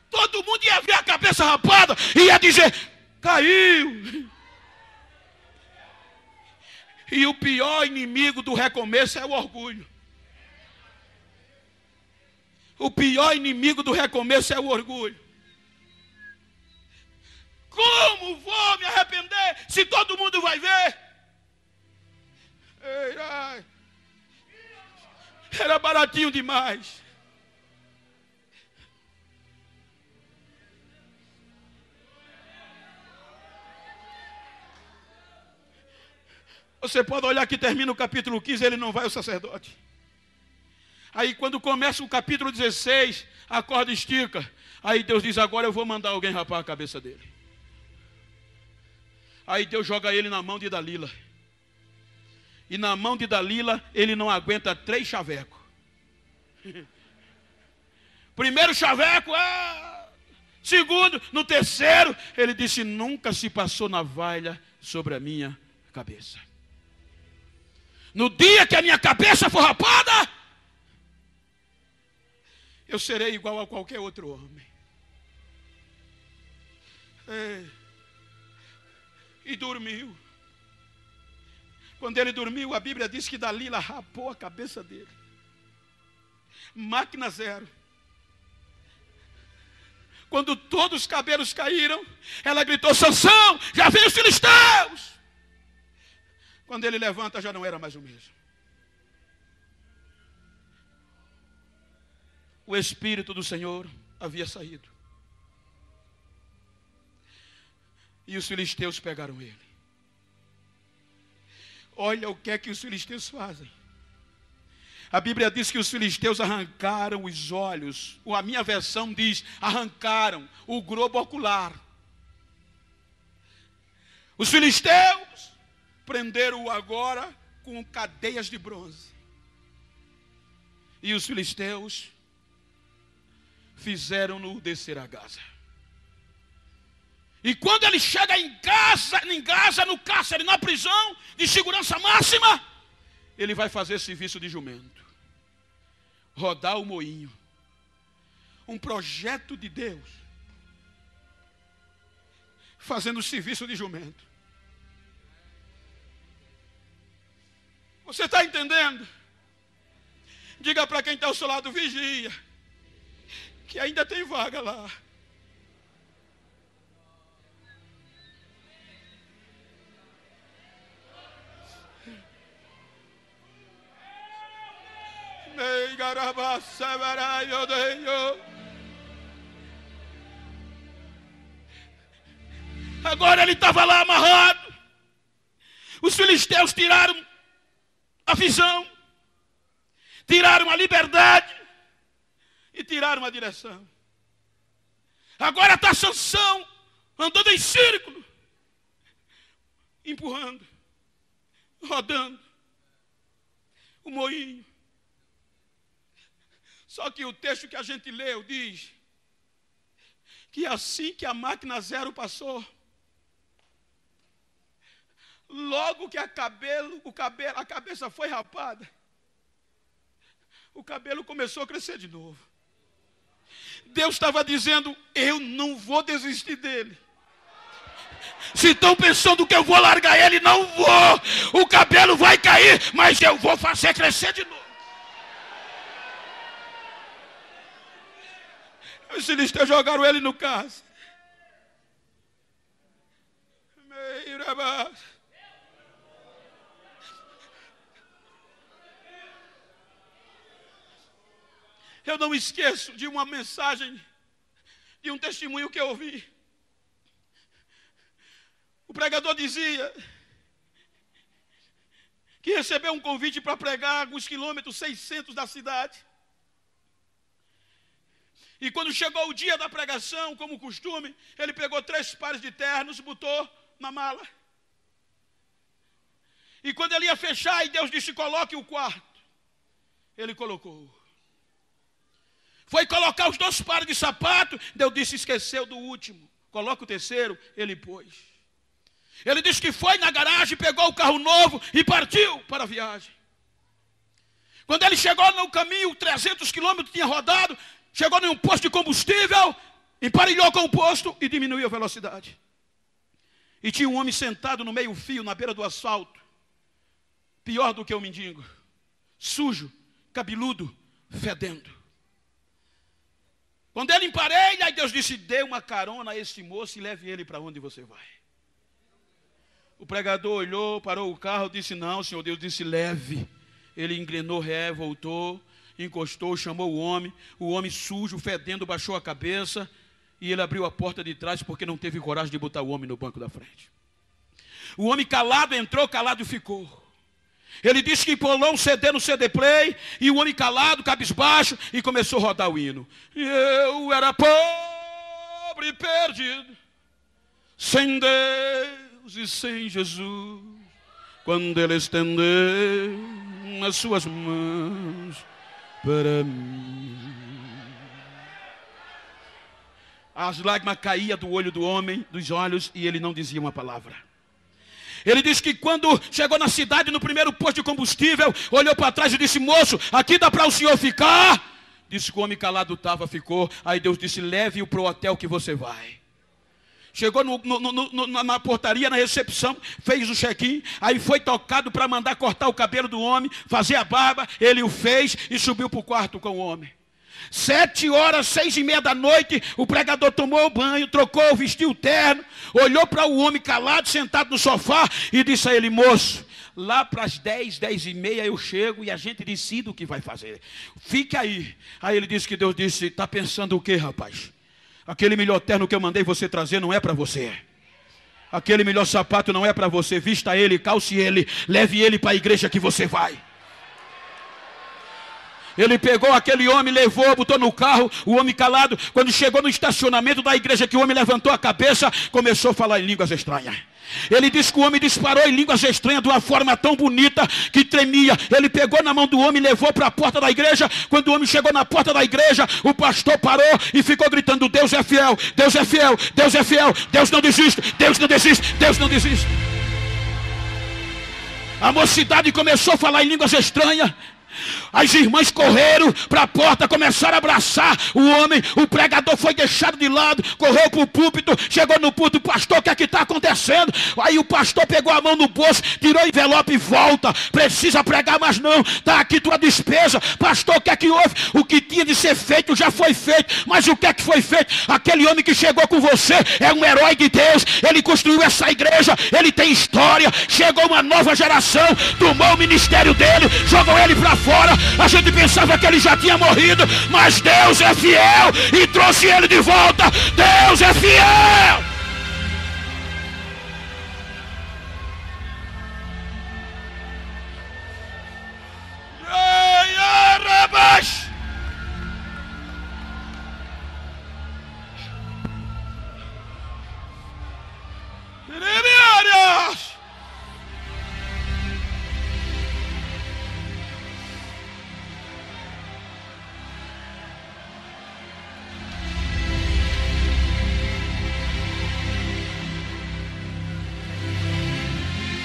Todo mundo ia ver a cabeça rapada e ia dizer: caiu. E o pior inimigo do recomeço é o orgulho. O pior inimigo do recomeço é o orgulho. Como vou me arrepender se todo mundo vai ver? Ei, ai. Era baratinho demais. Você pode olhar que termina o capítulo 15, ele não vai ao sacerdote. Aí quando começa o capítulo 16, a corda estica. Aí Deus diz, agora eu vou mandar alguém rapar a cabeça dele. Aí Deus joga ele na mão de Dalila. E na mão de Dalila, ele não aguenta 3 chavecos. Primeiro chaveco, segundo, no terceiro, ele disse, nunca se passou navalha sobre a minha cabeça. No dia que a minha cabeça for rapada, eu serei igual a qualquer outro homem. E dormiu. Quando ele dormiu, a Bíblia diz que Dalila rapou a cabeça dele. Máquina zero. Quando todos os cabelos caíram, ela gritou, Sansão, já vem os filisteus. Quando ele levanta, já não era mais o mesmo. O Espírito do Senhor havia saído. E os filisteus pegaram ele. Olha o que é que os filisteus fazem. A Bíblia diz que os filisteus arrancaram os olhos. A minha versão diz, arrancaram o globo ocular. Os filisteus prenderam-o agora com cadeias de bronze. E os filisteus fizeram-no descer a Gaza. E quando ele chega em Gaza, no cárcere, na prisão de segurança máxima, ele vai fazer serviço de jumento. Rodar o moinho. Um projeto de Deus. Fazendo serviço de jumento. Você está entendendo? Diga para quem está ao seu lado, vigia, que ainda tem vaga lá. Agora ele estava lá amarrado. Os filisteus tiraram a visão, tiraram a liberdade e tiraram a direção. Agora está Sansão andando em círculo, empurrando, rodando o moinho. Só que o texto que a gente leu diz que assim que a máquina zero passou, logo que a cabeça foi rapada, o cabelo começou a crescer de novo. Deus estava dizendo, eu não vou desistir dele. Se estão pensando que eu vou largar ele, não vou. O cabelo vai cair, mas eu vou fazer crescer de novo. Os filisteus jogaram ele no cárcere. Eu não esqueço de uma mensagem, de um testemunho que eu ouvi. O pregador dizia que recebeu um convite para pregar alguns quilômetros, 600 da cidade. E quando chegou o dia da pregação, como costume, ele pegou 3 pares de ternos, botou na mala. E quando ele ia fechar, e Deus disse, coloque o quarto. Ele colocou. Foi colocar os 2 pares de sapato, Deus disse, esqueceu do último. Coloca o terceiro, ele pôs. Ele disse que foi na garagem, pegou o carro novo e partiu para a viagem. Quando ele chegou no caminho, 300 quilômetros tinha rodado, chegou em um posto de combustível, emparelhou com o posto e diminuiu a velocidade. E tinha um homem sentado no meio-fio, na beira do asfalto, pior do que um mendigo, sujo, cabeludo, fedendo. Quando ele emparelha, aí Deus disse, dê uma carona a esse moço e leve ele para onde você vai. O pregador olhou, parou o carro, disse, não, Senhor Deus, disse, leve. Ele engrenou ré, voltou, encostou, chamou o homem sujo, fedendo, baixou a cabeça e ele abriu a porta de trás porque não teve coragem de botar o homem no banco da frente. O homem calado entrou, calado ficou. Ele disse que pulou um CD no CD Play, e o homem calado, cabisbaixo, e começou a rodar o hino. Eu era pobre e perdido, sem Deus e sem Jesus, quando Ele estendeu as suas mãos para mim. As lágrimas caíam do olho do homem, dos olhos, e ele não dizia uma palavra. Ele disse que quando chegou na cidade, no primeiro posto de combustível, olhou para trás e disse: moço, aqui dá para o senhor ficar? Disse que o homem calado estava, ficou. Aí Deus disse: leve-o para o hotel que você vai. Chegou na portaria, na recepção, fez o check-in, aí foi tocado para mandar cortar o cabelo do homem, fazer a barba, ele o fez e subiu para o quarto com o homem. 7 horas, 6:30 da noite, o pregador tomou o banho, trocou, vestiu o terno, olhou para o homem calado, sentado no sofá, e disse a ele: moço, lá para as 10, 10:30 eu chego e a gente decide o que vai fazer. Fique aí. Aí ele disse que Deus disse: está pensando o quê, rapaz? Aquele melhor terno que eu mandei você trazer não é para você. Aquele melhor sapato não é para você. Vista ele, calce ele, leve ele para a igreja que você vai. Ele pegou aquele homem, levou, botou no carro, o homem calado. Quando chegou no estacionamento da igreja, que o homem levantou a cabeça, começou a falar em línguas estranhas. Ele disse que o homem disparou em línguas estranhas de uma forma tão bonita que tremia. Ele pegou na mão do homem e levou para a porta da igreja. Quando o homem chegou na porta da igreja, o pastor parou e ficou gritando: Deus é fiel, Deus é fiel, Deus é fiel, Deus não desiste, Deus não desiste, Deus não desiste. A mocidade começou a falar em línguas estranhas. As irmãs correram para a porta, começaram a abraçar o homem. O pregador foi deixado de lado, correu para o púlpito, chegou no púlpito: pastor, o que é que está acontecendo? Aí o pastor pegou a mão no bolso, tirou o envelope e volta: precisa pregar, mas não, está aqui tua despesa. Pastor, o que é que houve? O que tinha de ser feito já foi feito. Mas o que é que foi feito? Aquele homem que chegou com você é um herói de Deus. Ele construiu essa igreja, ele tem história. Chegou uma nova geração, tomou o ministério dele, jogou ele para fora. A gente pensava que ele já tinha morrido, mas Deus é fiel e trouxe ele de volta. Deus é fiel.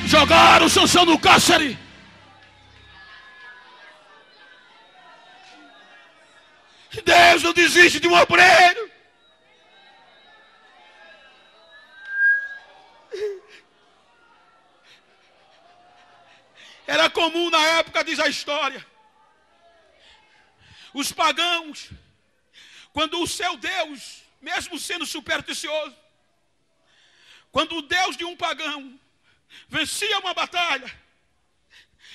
Jogaram Sansão no cárcere. Deus não desiste de um obreiro. Era comum na época, diz a história, os pagãos, quando o seu Deus, mesmo sendo supersticioso, quando o Deus de um pagão vencia uma batalha,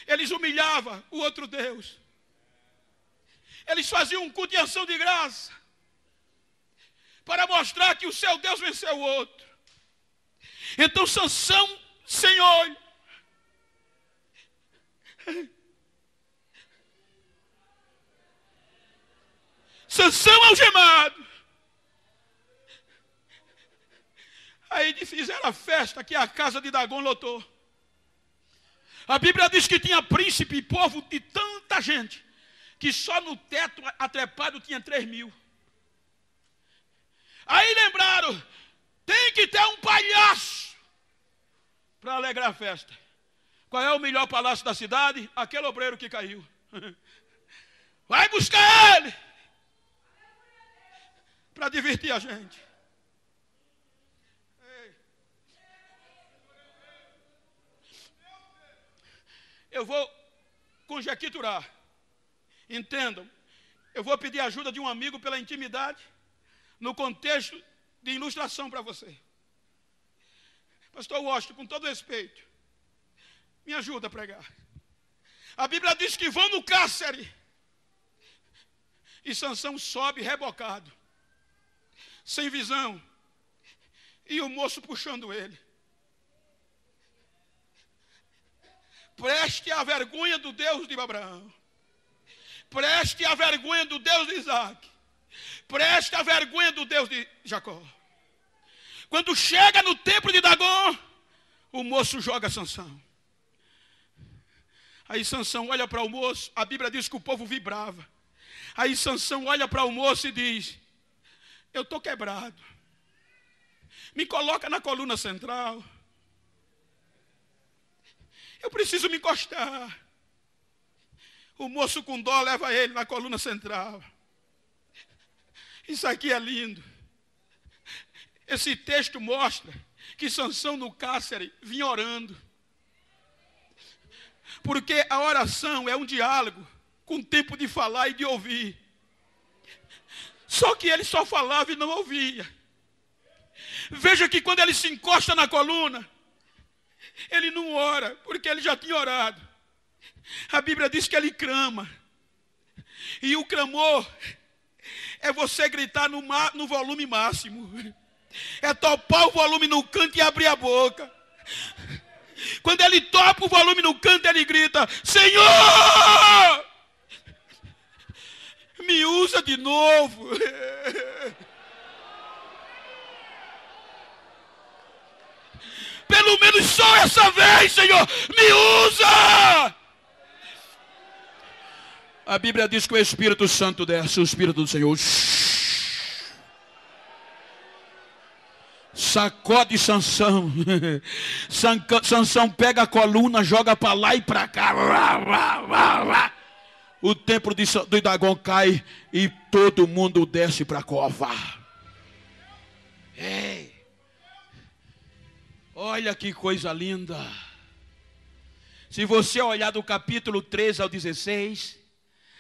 eles humilhavam o outro Deus. Eles faziam um culto de ação de graça para mostrar que o seu Deus venceu o outro. Então Sansão, Senhor, Sansão algemado. Aí fizeram a festa que a casa de Dagon lotou. A Bíblia diz que tinha príncipe e povo de tanta gente que só no teto atrepado tinha 3.000. Aí lembraram: tem que ter um palhaço para alegrar a festa. Qual é o melhor palácio da cidade? Aquele obreiro que caiu. Vai buscar ele para divertir a gente. Eu vou conjecturar. Entendam, eu vou pedir ajuda de um amigo pela intimidade, no contexto de ilustração para você. Pastor Washington, com todo respeito, me ajuda a pregar. A Bíblia diz que vão no cárcere e Sansão sobe rebocado, sem visão, e o moço puxando ele. Preste a vergonha do Deus de Abraão. Preste a vergonha do Deus de Isaac. Preste a vergonha do Deus de Jacó. Quando chega no templo de Dagom, o moço joga Sansão. Aí Sansão olha para o moço, a Bíblia diz que o povo vibrava. Aí Sansão olha para o moço e diz: eu estou quebrado. Me coloca na coluna central. Eu preciso me encostar. O moço com dó leva ele na coluna central. Isso aqui é lindo. Esse texto mostra que Sansão no cárcere vinha orando. Porque a oração é um diálogo com tempo de falar e de ouvir. Só que ele só falava e não ouvia. Veja que quando ele se encosta na coluna, ele não ora, porque ele já tinha orado. A Bíblia diz que ele clama. E o clamor é você gritar no volume máximo. É topar o volume no canto e abrir a boca. Quando ele topa o volume no canto, ele grita: Senhor, me usa de novo. Pelo menos só essa vez, Senhor, me usa. A Bíblia diz que o Espírito Santo desce, o Espírito do Senhor sacode Sansão. Sansão pega a coluna, joga para lá e para cá. O templo do Dagom cai e todo mundo desce para a cova. Ei, olha que coisa linda. Se você olhar do capítulo 13 ao 16,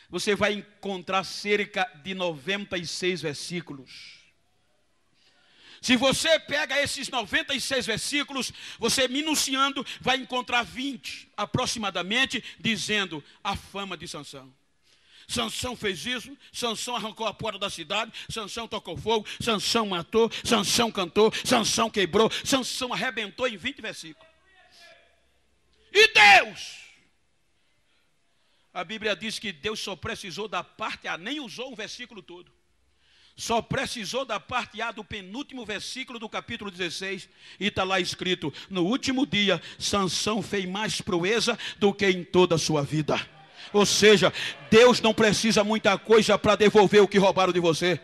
você vai encontrar cerca de 96 versículos. Se você pega esses 96 versículos, você minuciando, vai encontrar 20 aproximadamente, dizendo a fama de Sansão. Sansão fez isso, Sansão arrancou a porta da cidade, Sansão tocou fogo, Sansão matou, Sansão cantou, Sansão quebrou, Sansão arrebentou em 20 versículos. E Deus? A Bíblia diz que Deus só precisou da parte A, nem usou um versículo todo. Só precisou da parte A do penúltimo versículo do capítulo 16. E está lá escrito: no último dia, Sansão fez mais proeza do que em toda a sua vida. Ou seja, Deus não precisa muita coisa para devolver o que roubaram de você.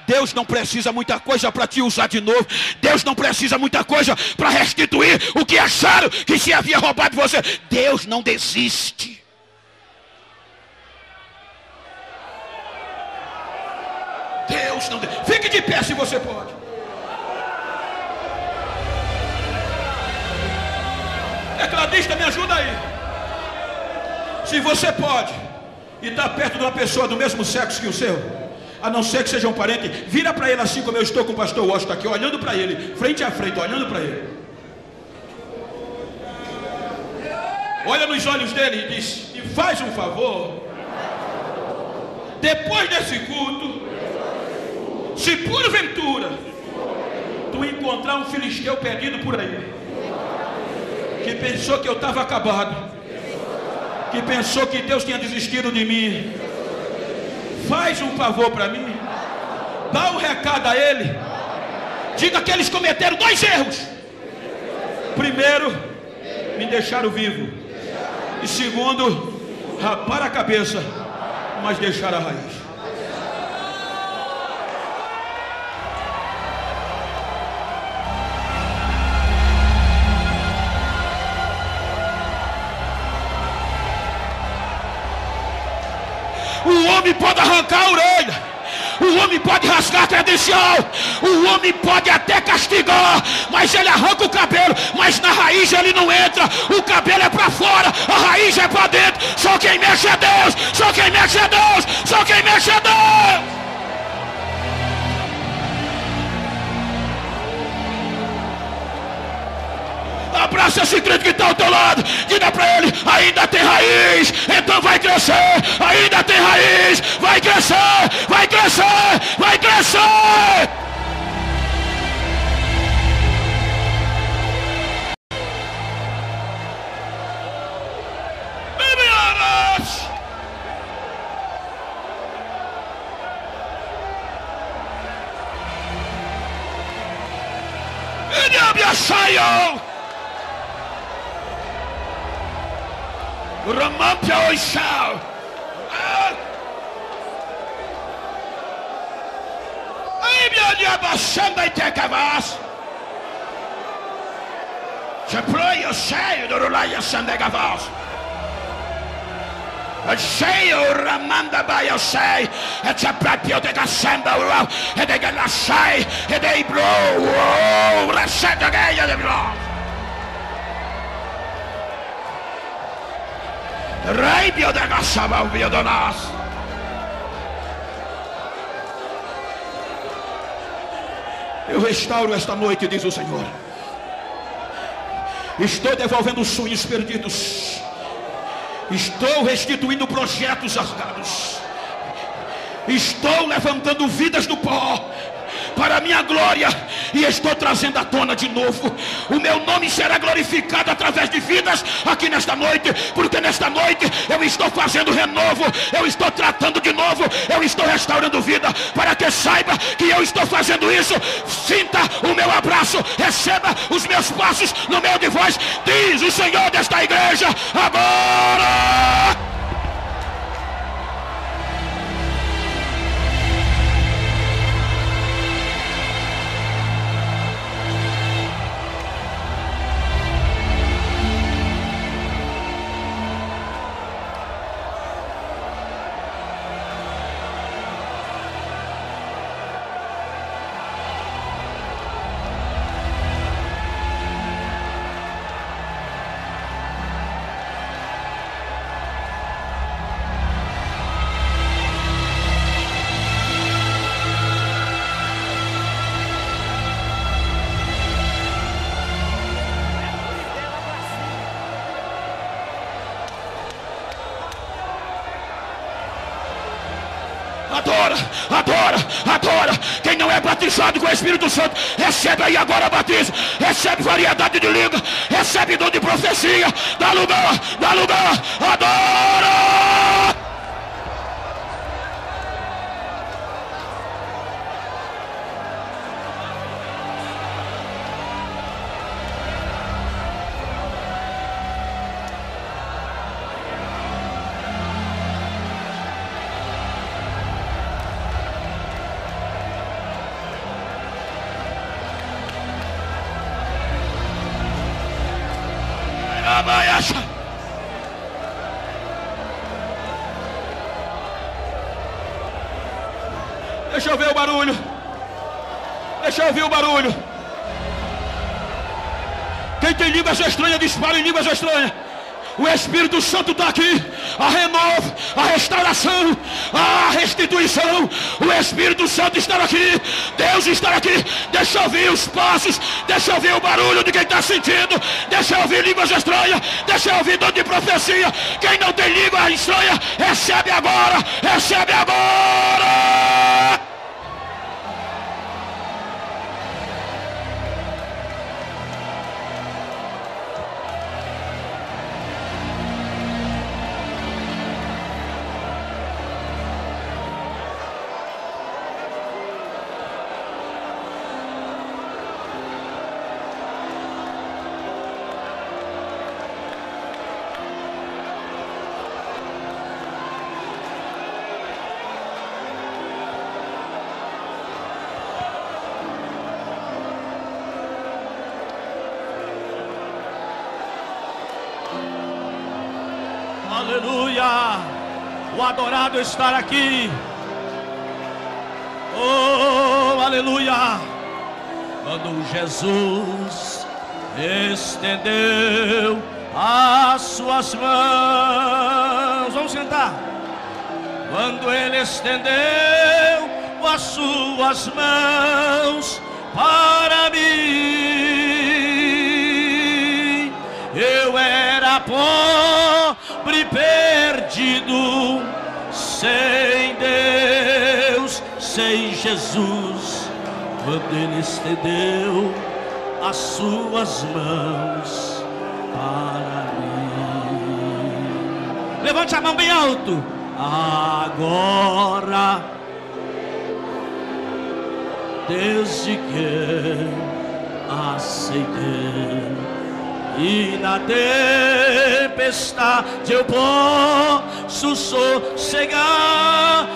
Deus não precisa muita coisa para te usar de novo. Deus não precisa muita coisa para restituir o que acharam que se havia roubado de você. Deus não desiste. Deus não desiste. Fique de pé se você pode. Tecladista, me ajuda aí. Se você pode e está perto de uma pessoa do mesmo sexo que o seu, a não ser que seja um parente, vira para ele assim como eu estou com o pastor Washington aqui, olhando para ele, frente a frente, olhando para ele. Olha nos olhos dele e diz: e faz um favor, depois desse culto, se porventura tu encontrar um filisteu perdido por aí, que pensou que eu estava acabado, que pensou que Deus tinha desistido de mim, faz um favor para mim, dá um recado a ele, diga que eles cometeram 2 erros. Primeiro, me deixaram vivo, e segundo, rapar a cabeça, mas deixar a raiz. O homem pode arrancar a orelha, o homem pode rasgar a credencial, o homem pode até castigar, mas ele arranca o cabelo, mas na raiz ele não entra. O cabelo é para fora, a raiz é para dentro. Só quem mexe é Deus, só quem mexe é Deus, só quem mexe é Deus. Abraça esse crente que está ao teu lado. Diga para ele: ainda tem raiz, então vai crescer. Ainda tem raiz, vai crescer, vai crescer, vai crescer. saio. Ramapia oixal. Ai, meu Deus, chama e te cavas. Je prie au cheio do Rulaia Sandegavas. O cheio Ramanda Baia Sei. E te proprio de Gassamba, e de Galasai, e de Bro, Raseta Gaia de Bro. Raibio de Gassaba, o Biodonas. Eu restauro esta noite, diz o Senhor. Estou devolvendo sonhos perdidos. Estou restituindo projetos rasgados. Estou levantando vidas do pó para a minha glória, e estou trazendo à tona de novo. O meu nome será glorificado através de vidas aqui nesta noite, porque nesta noite eu estou fazendo renovo, eu estou tratando de novo, eu estou restaurando vida, para que saiba que eu estou fazendo isso. Sinta o meu abraço, receba os meus passos no meio de vós, diz o Senhor desta igreja. Agora adora, adora, adora. Quem não é batizado com o Espírito Santo, recebe aí agora batismo, recebe variedade de língua, recebe dom de profecia. Dá lugar, dá lugar, adora. Deixa eu ver o barulho. Deixa eu ouvir o barulho. Quem tem línguas estranhas, dispara em línguas estranhas. O Espírito Santo está aqui. A renovo, a restauração, a restituição. O Espírito Santo está aqui. Deus está aqui. Deixa eu ouvir os passos. Deixa eu ouvir o barulho de quem está sentindo. Deixa eu ouvir línguas estranhas. Deixa eu ouvir dom de profecia. Quem não tem língua estranha, recebe agora. Recebe agora. Aleluia, o adorado está aqui. Oh, aleluia. Quando Jesus estendeu as suas mãos, vamos sentar. Quando ele estendeu as suas mãos para mim, eu era pobre, perdido, sem Deus, sem Jesus. Quando ele estendeu as suas mãos para mim. Levante a mão bem alto. Agora, desde que aceitei. E na tempestade eu posso sossegar,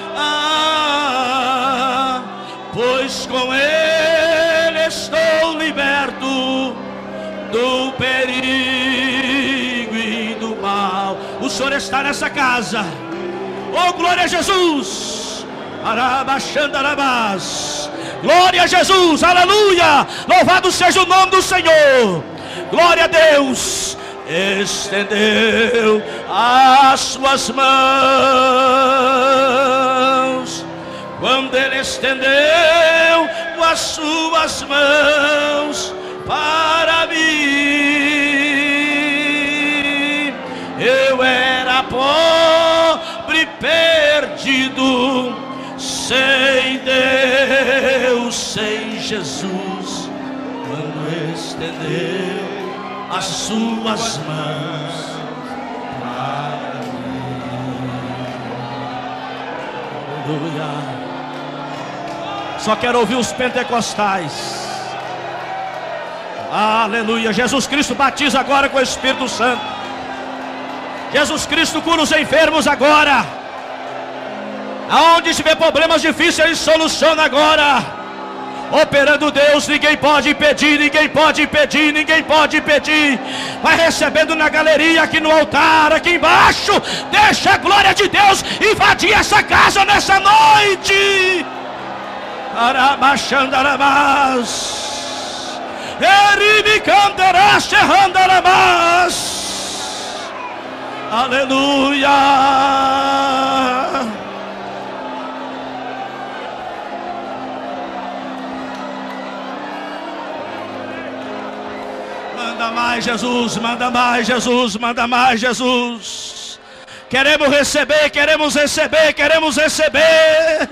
pois com Ele estou liberto do perigo e do mal. O Senhor está nessa casa. Oh, glória a Jesus. Arabaxandarabás. Glória a Jesus, aleluia. Louvado seja o nome do Senhor. Glória a Deus. Estendeu as suas mãos. Quando Ele estendeu as suas mãos para mim, eu era pobre, perdido, sem Deus, sem Jesus. Quando estendeu as suas mãos para mim. Aleluia. Só quero ouvir os pentecostais. Aleluia. Jesus Cristo batiza agora com o Espírito Santo. Jesus Cristo cura os enfermos agora. Aonde tiver problemas difíceis, Ele soluciona agora. Operando Deus, ninguém pode impedir, ninguém pode impedir, ninguém pode impedir. Vai recebendo na galeria, aqui no altar, aqui embaixo. Deixa a glória de Deus invadir essa casa nessa noite. Arabaxandarabás, Erimicandarás, aleluia. Manda mais, Jesus, manda mais, Jesus, manda mais, Jesus. Queremos receber, queremos receber, queremos receber.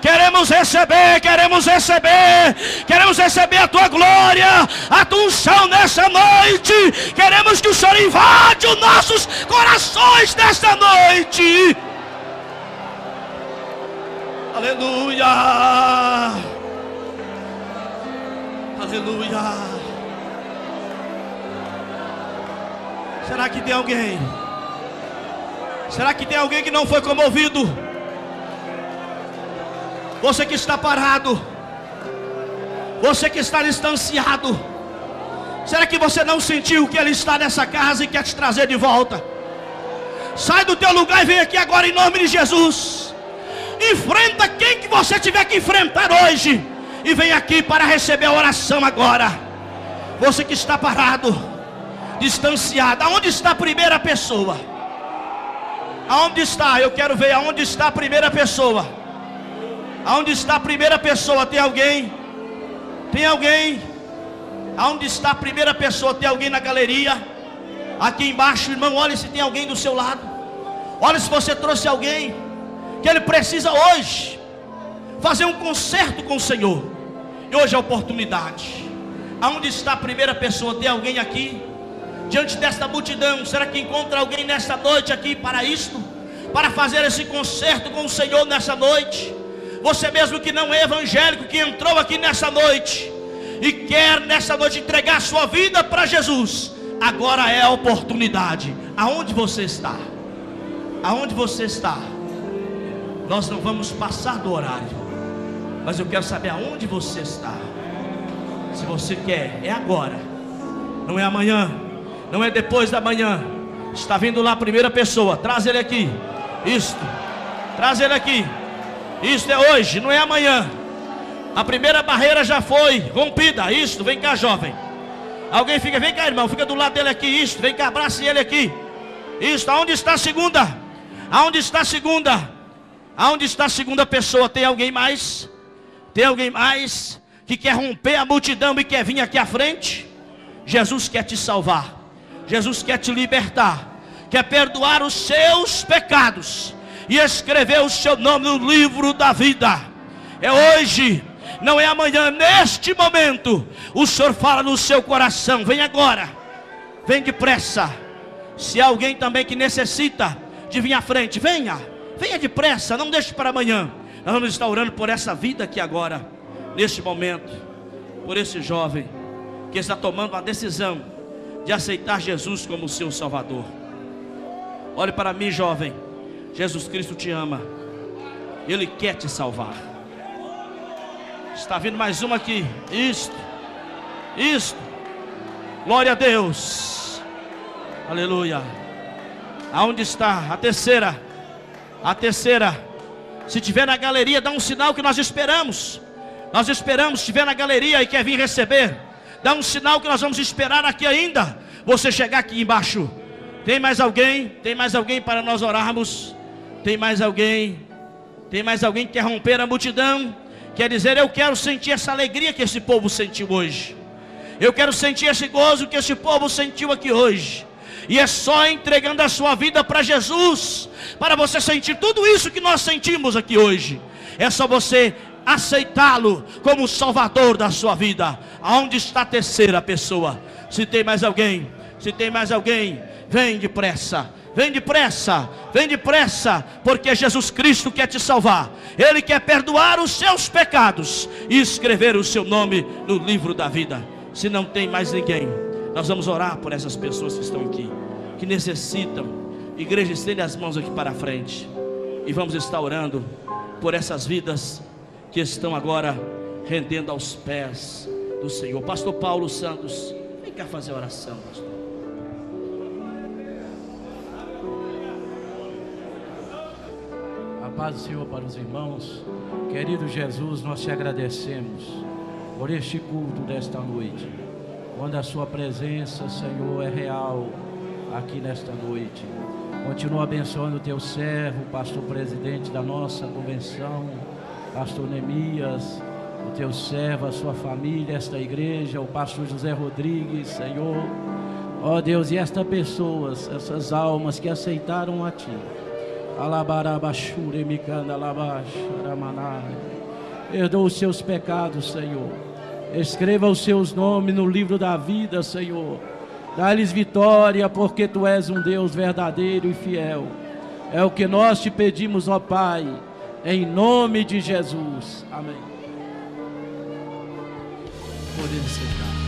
Queremos receber, queremos receber, queremos receber a tua glória, a tua unção nessa noite. Queremos que o Senhor invade os nossos corações nesta noite. Aleluia, aleluia. Será que tem alguém? Será que tem alguém que não foi comovido? Você que está parado, você que está distanciado, será que você não sentiu que Ele está nessa casa e quer te trazer de volta? Sai do teu lugar e vem aqui agora em nome de Jesus. Enfrenta quem que você tiver que enfrentar hoje e vem aqui para receber a oração agora. Você que está parado, distanciado, aonde está a primeira pessoa? Aonde está? Eu quero ver aonde está a primeira pessoa. Aonde está a primeira pessoa? Tem alguém? Tem alguém? Aonde está a primeira pessoa? Tem alguém na galeria? Aqui embaixo, irmão, olha se tem alguém do seu lado. Olha se você trouxe alguém que ele precisa hoje fazer um concerto com o Senhor. E hoje é a oportunidade. Aonde está a primeira pessoa? Tem alguém aqui? Diante desta multidão, será que encontra alguém nesta noite aqui para isto? Para fazer esse concerto com o Senhor nessa noite? Você mesmo que não é evangélico, que entrou aqui nessa noite e quer nessa noite entregar a sua vida para Jesus, agora é a oportunidade. Aonde você está? Aonde você está? Nós não vamos passar do horário, mas eu quero saber aonde você está. Se você quer, é agora, não é amanhã, não é depois da manhã. Está vindo lá a primeira pessoa, traz ele aqui. Isto, traz ele aqui. Isto é hoje, não é amanhã. A primeira barreira já foi rompida. Isto, vem cá, jovem. Alguém fica, vem cá, irmão, fica do lado dele aqui. Isto, vem cá, abrace ele aqui. Isto, aonde está a segunda? Aonde está a segunda? Aonde está a segunda pessoa? Tem alguém mais? Tem alguém mais que quer romper a multidão e quer vir aqui à frente? Jesus quer te salvar. Jesus quer te libertar. Quer perdoar os seus pecados e escrever o seu nome no livro da vida. É hoje, não é amanhã, neste momento. O Senhor fala no seu coração. Vem agora, vem depressa. Se há alguém também que necessita de vir à frente, venha depressa, não deixe para amanhã. Nós vamos estar orando por essa vida aqui agora, neste momento, por esse jovem. que está tomando a decisão de aceitar Jesus como seu Salvador. Olhe para mim, jovem. Jesus Cristo te ama. Ele quer te salvar. Está vindo mais uma aqui. Isto. Glória a Deus. Aleluia. Aonde está? A terceira. Se tiver na galeria, dá um sinal que nós esperamos. Nós esperamos. Se estiver na galeria e quer vir receber, dá um sinal que nós vamos esperar aqui ainda. Você chegar aqui embaixo. Tem mais alguém? Tem mais alguém para nós orarmos? Tem mais alguém? Tem mais alguém que quer romper a multidão? Quer dizer, eu quero sentir essa alegria que esse povo sentiu hoje. Eu quero sentir esse gozo que esse povo sentiu aqui hoje. E é só entregando a sua vida para Jesus, para você sentir tudo isso que nós sentimos aqui hoje. É só você aceitá-lo como o Salvador da sua vida. Aonde está a terceira pessoa? Se tem mais alguém, vem depressa. Vem depressa, porque Jesus Cristo quer te salvar. Ele quer perdoar os seus pecados e escrever o seu nome no livro da vida. Se não tem mais ninguém, nós vamos orar por essas pessoas que estão aqui, que necessitam. Igreja, estende as mãos aqui para frente e vamos estar orando por essas vidas que estão agora rendendo aos pés do Senhor. Pastor Paulo Santos, vem cá fazer a oração, pastor. Paz do Senhor para os irmãos. Querido Jesus, nós te agradecemos por este culto desta noite, quando a sua presença, Senhor, é real aqui nesta noite. Continua abençoando o teu servo, pastor presidente da nossa convenção, pastor Neemias, o teu servo, a sua família, esta igreja, o pastor José Rodrigues, Senhor. Ó Deus, e estas pessoas, essas almas que aceitaram a ti. Perdoa os seus pecados, Senhor. Escreva os seus nomes no livro da vida, Senhor. Dá-lhes vitória, porque tu és um Deus verdadeiro e fiel. É o que nós te pedimos, ó Pai, em nome de Jesus. Amém. Podemos sentar.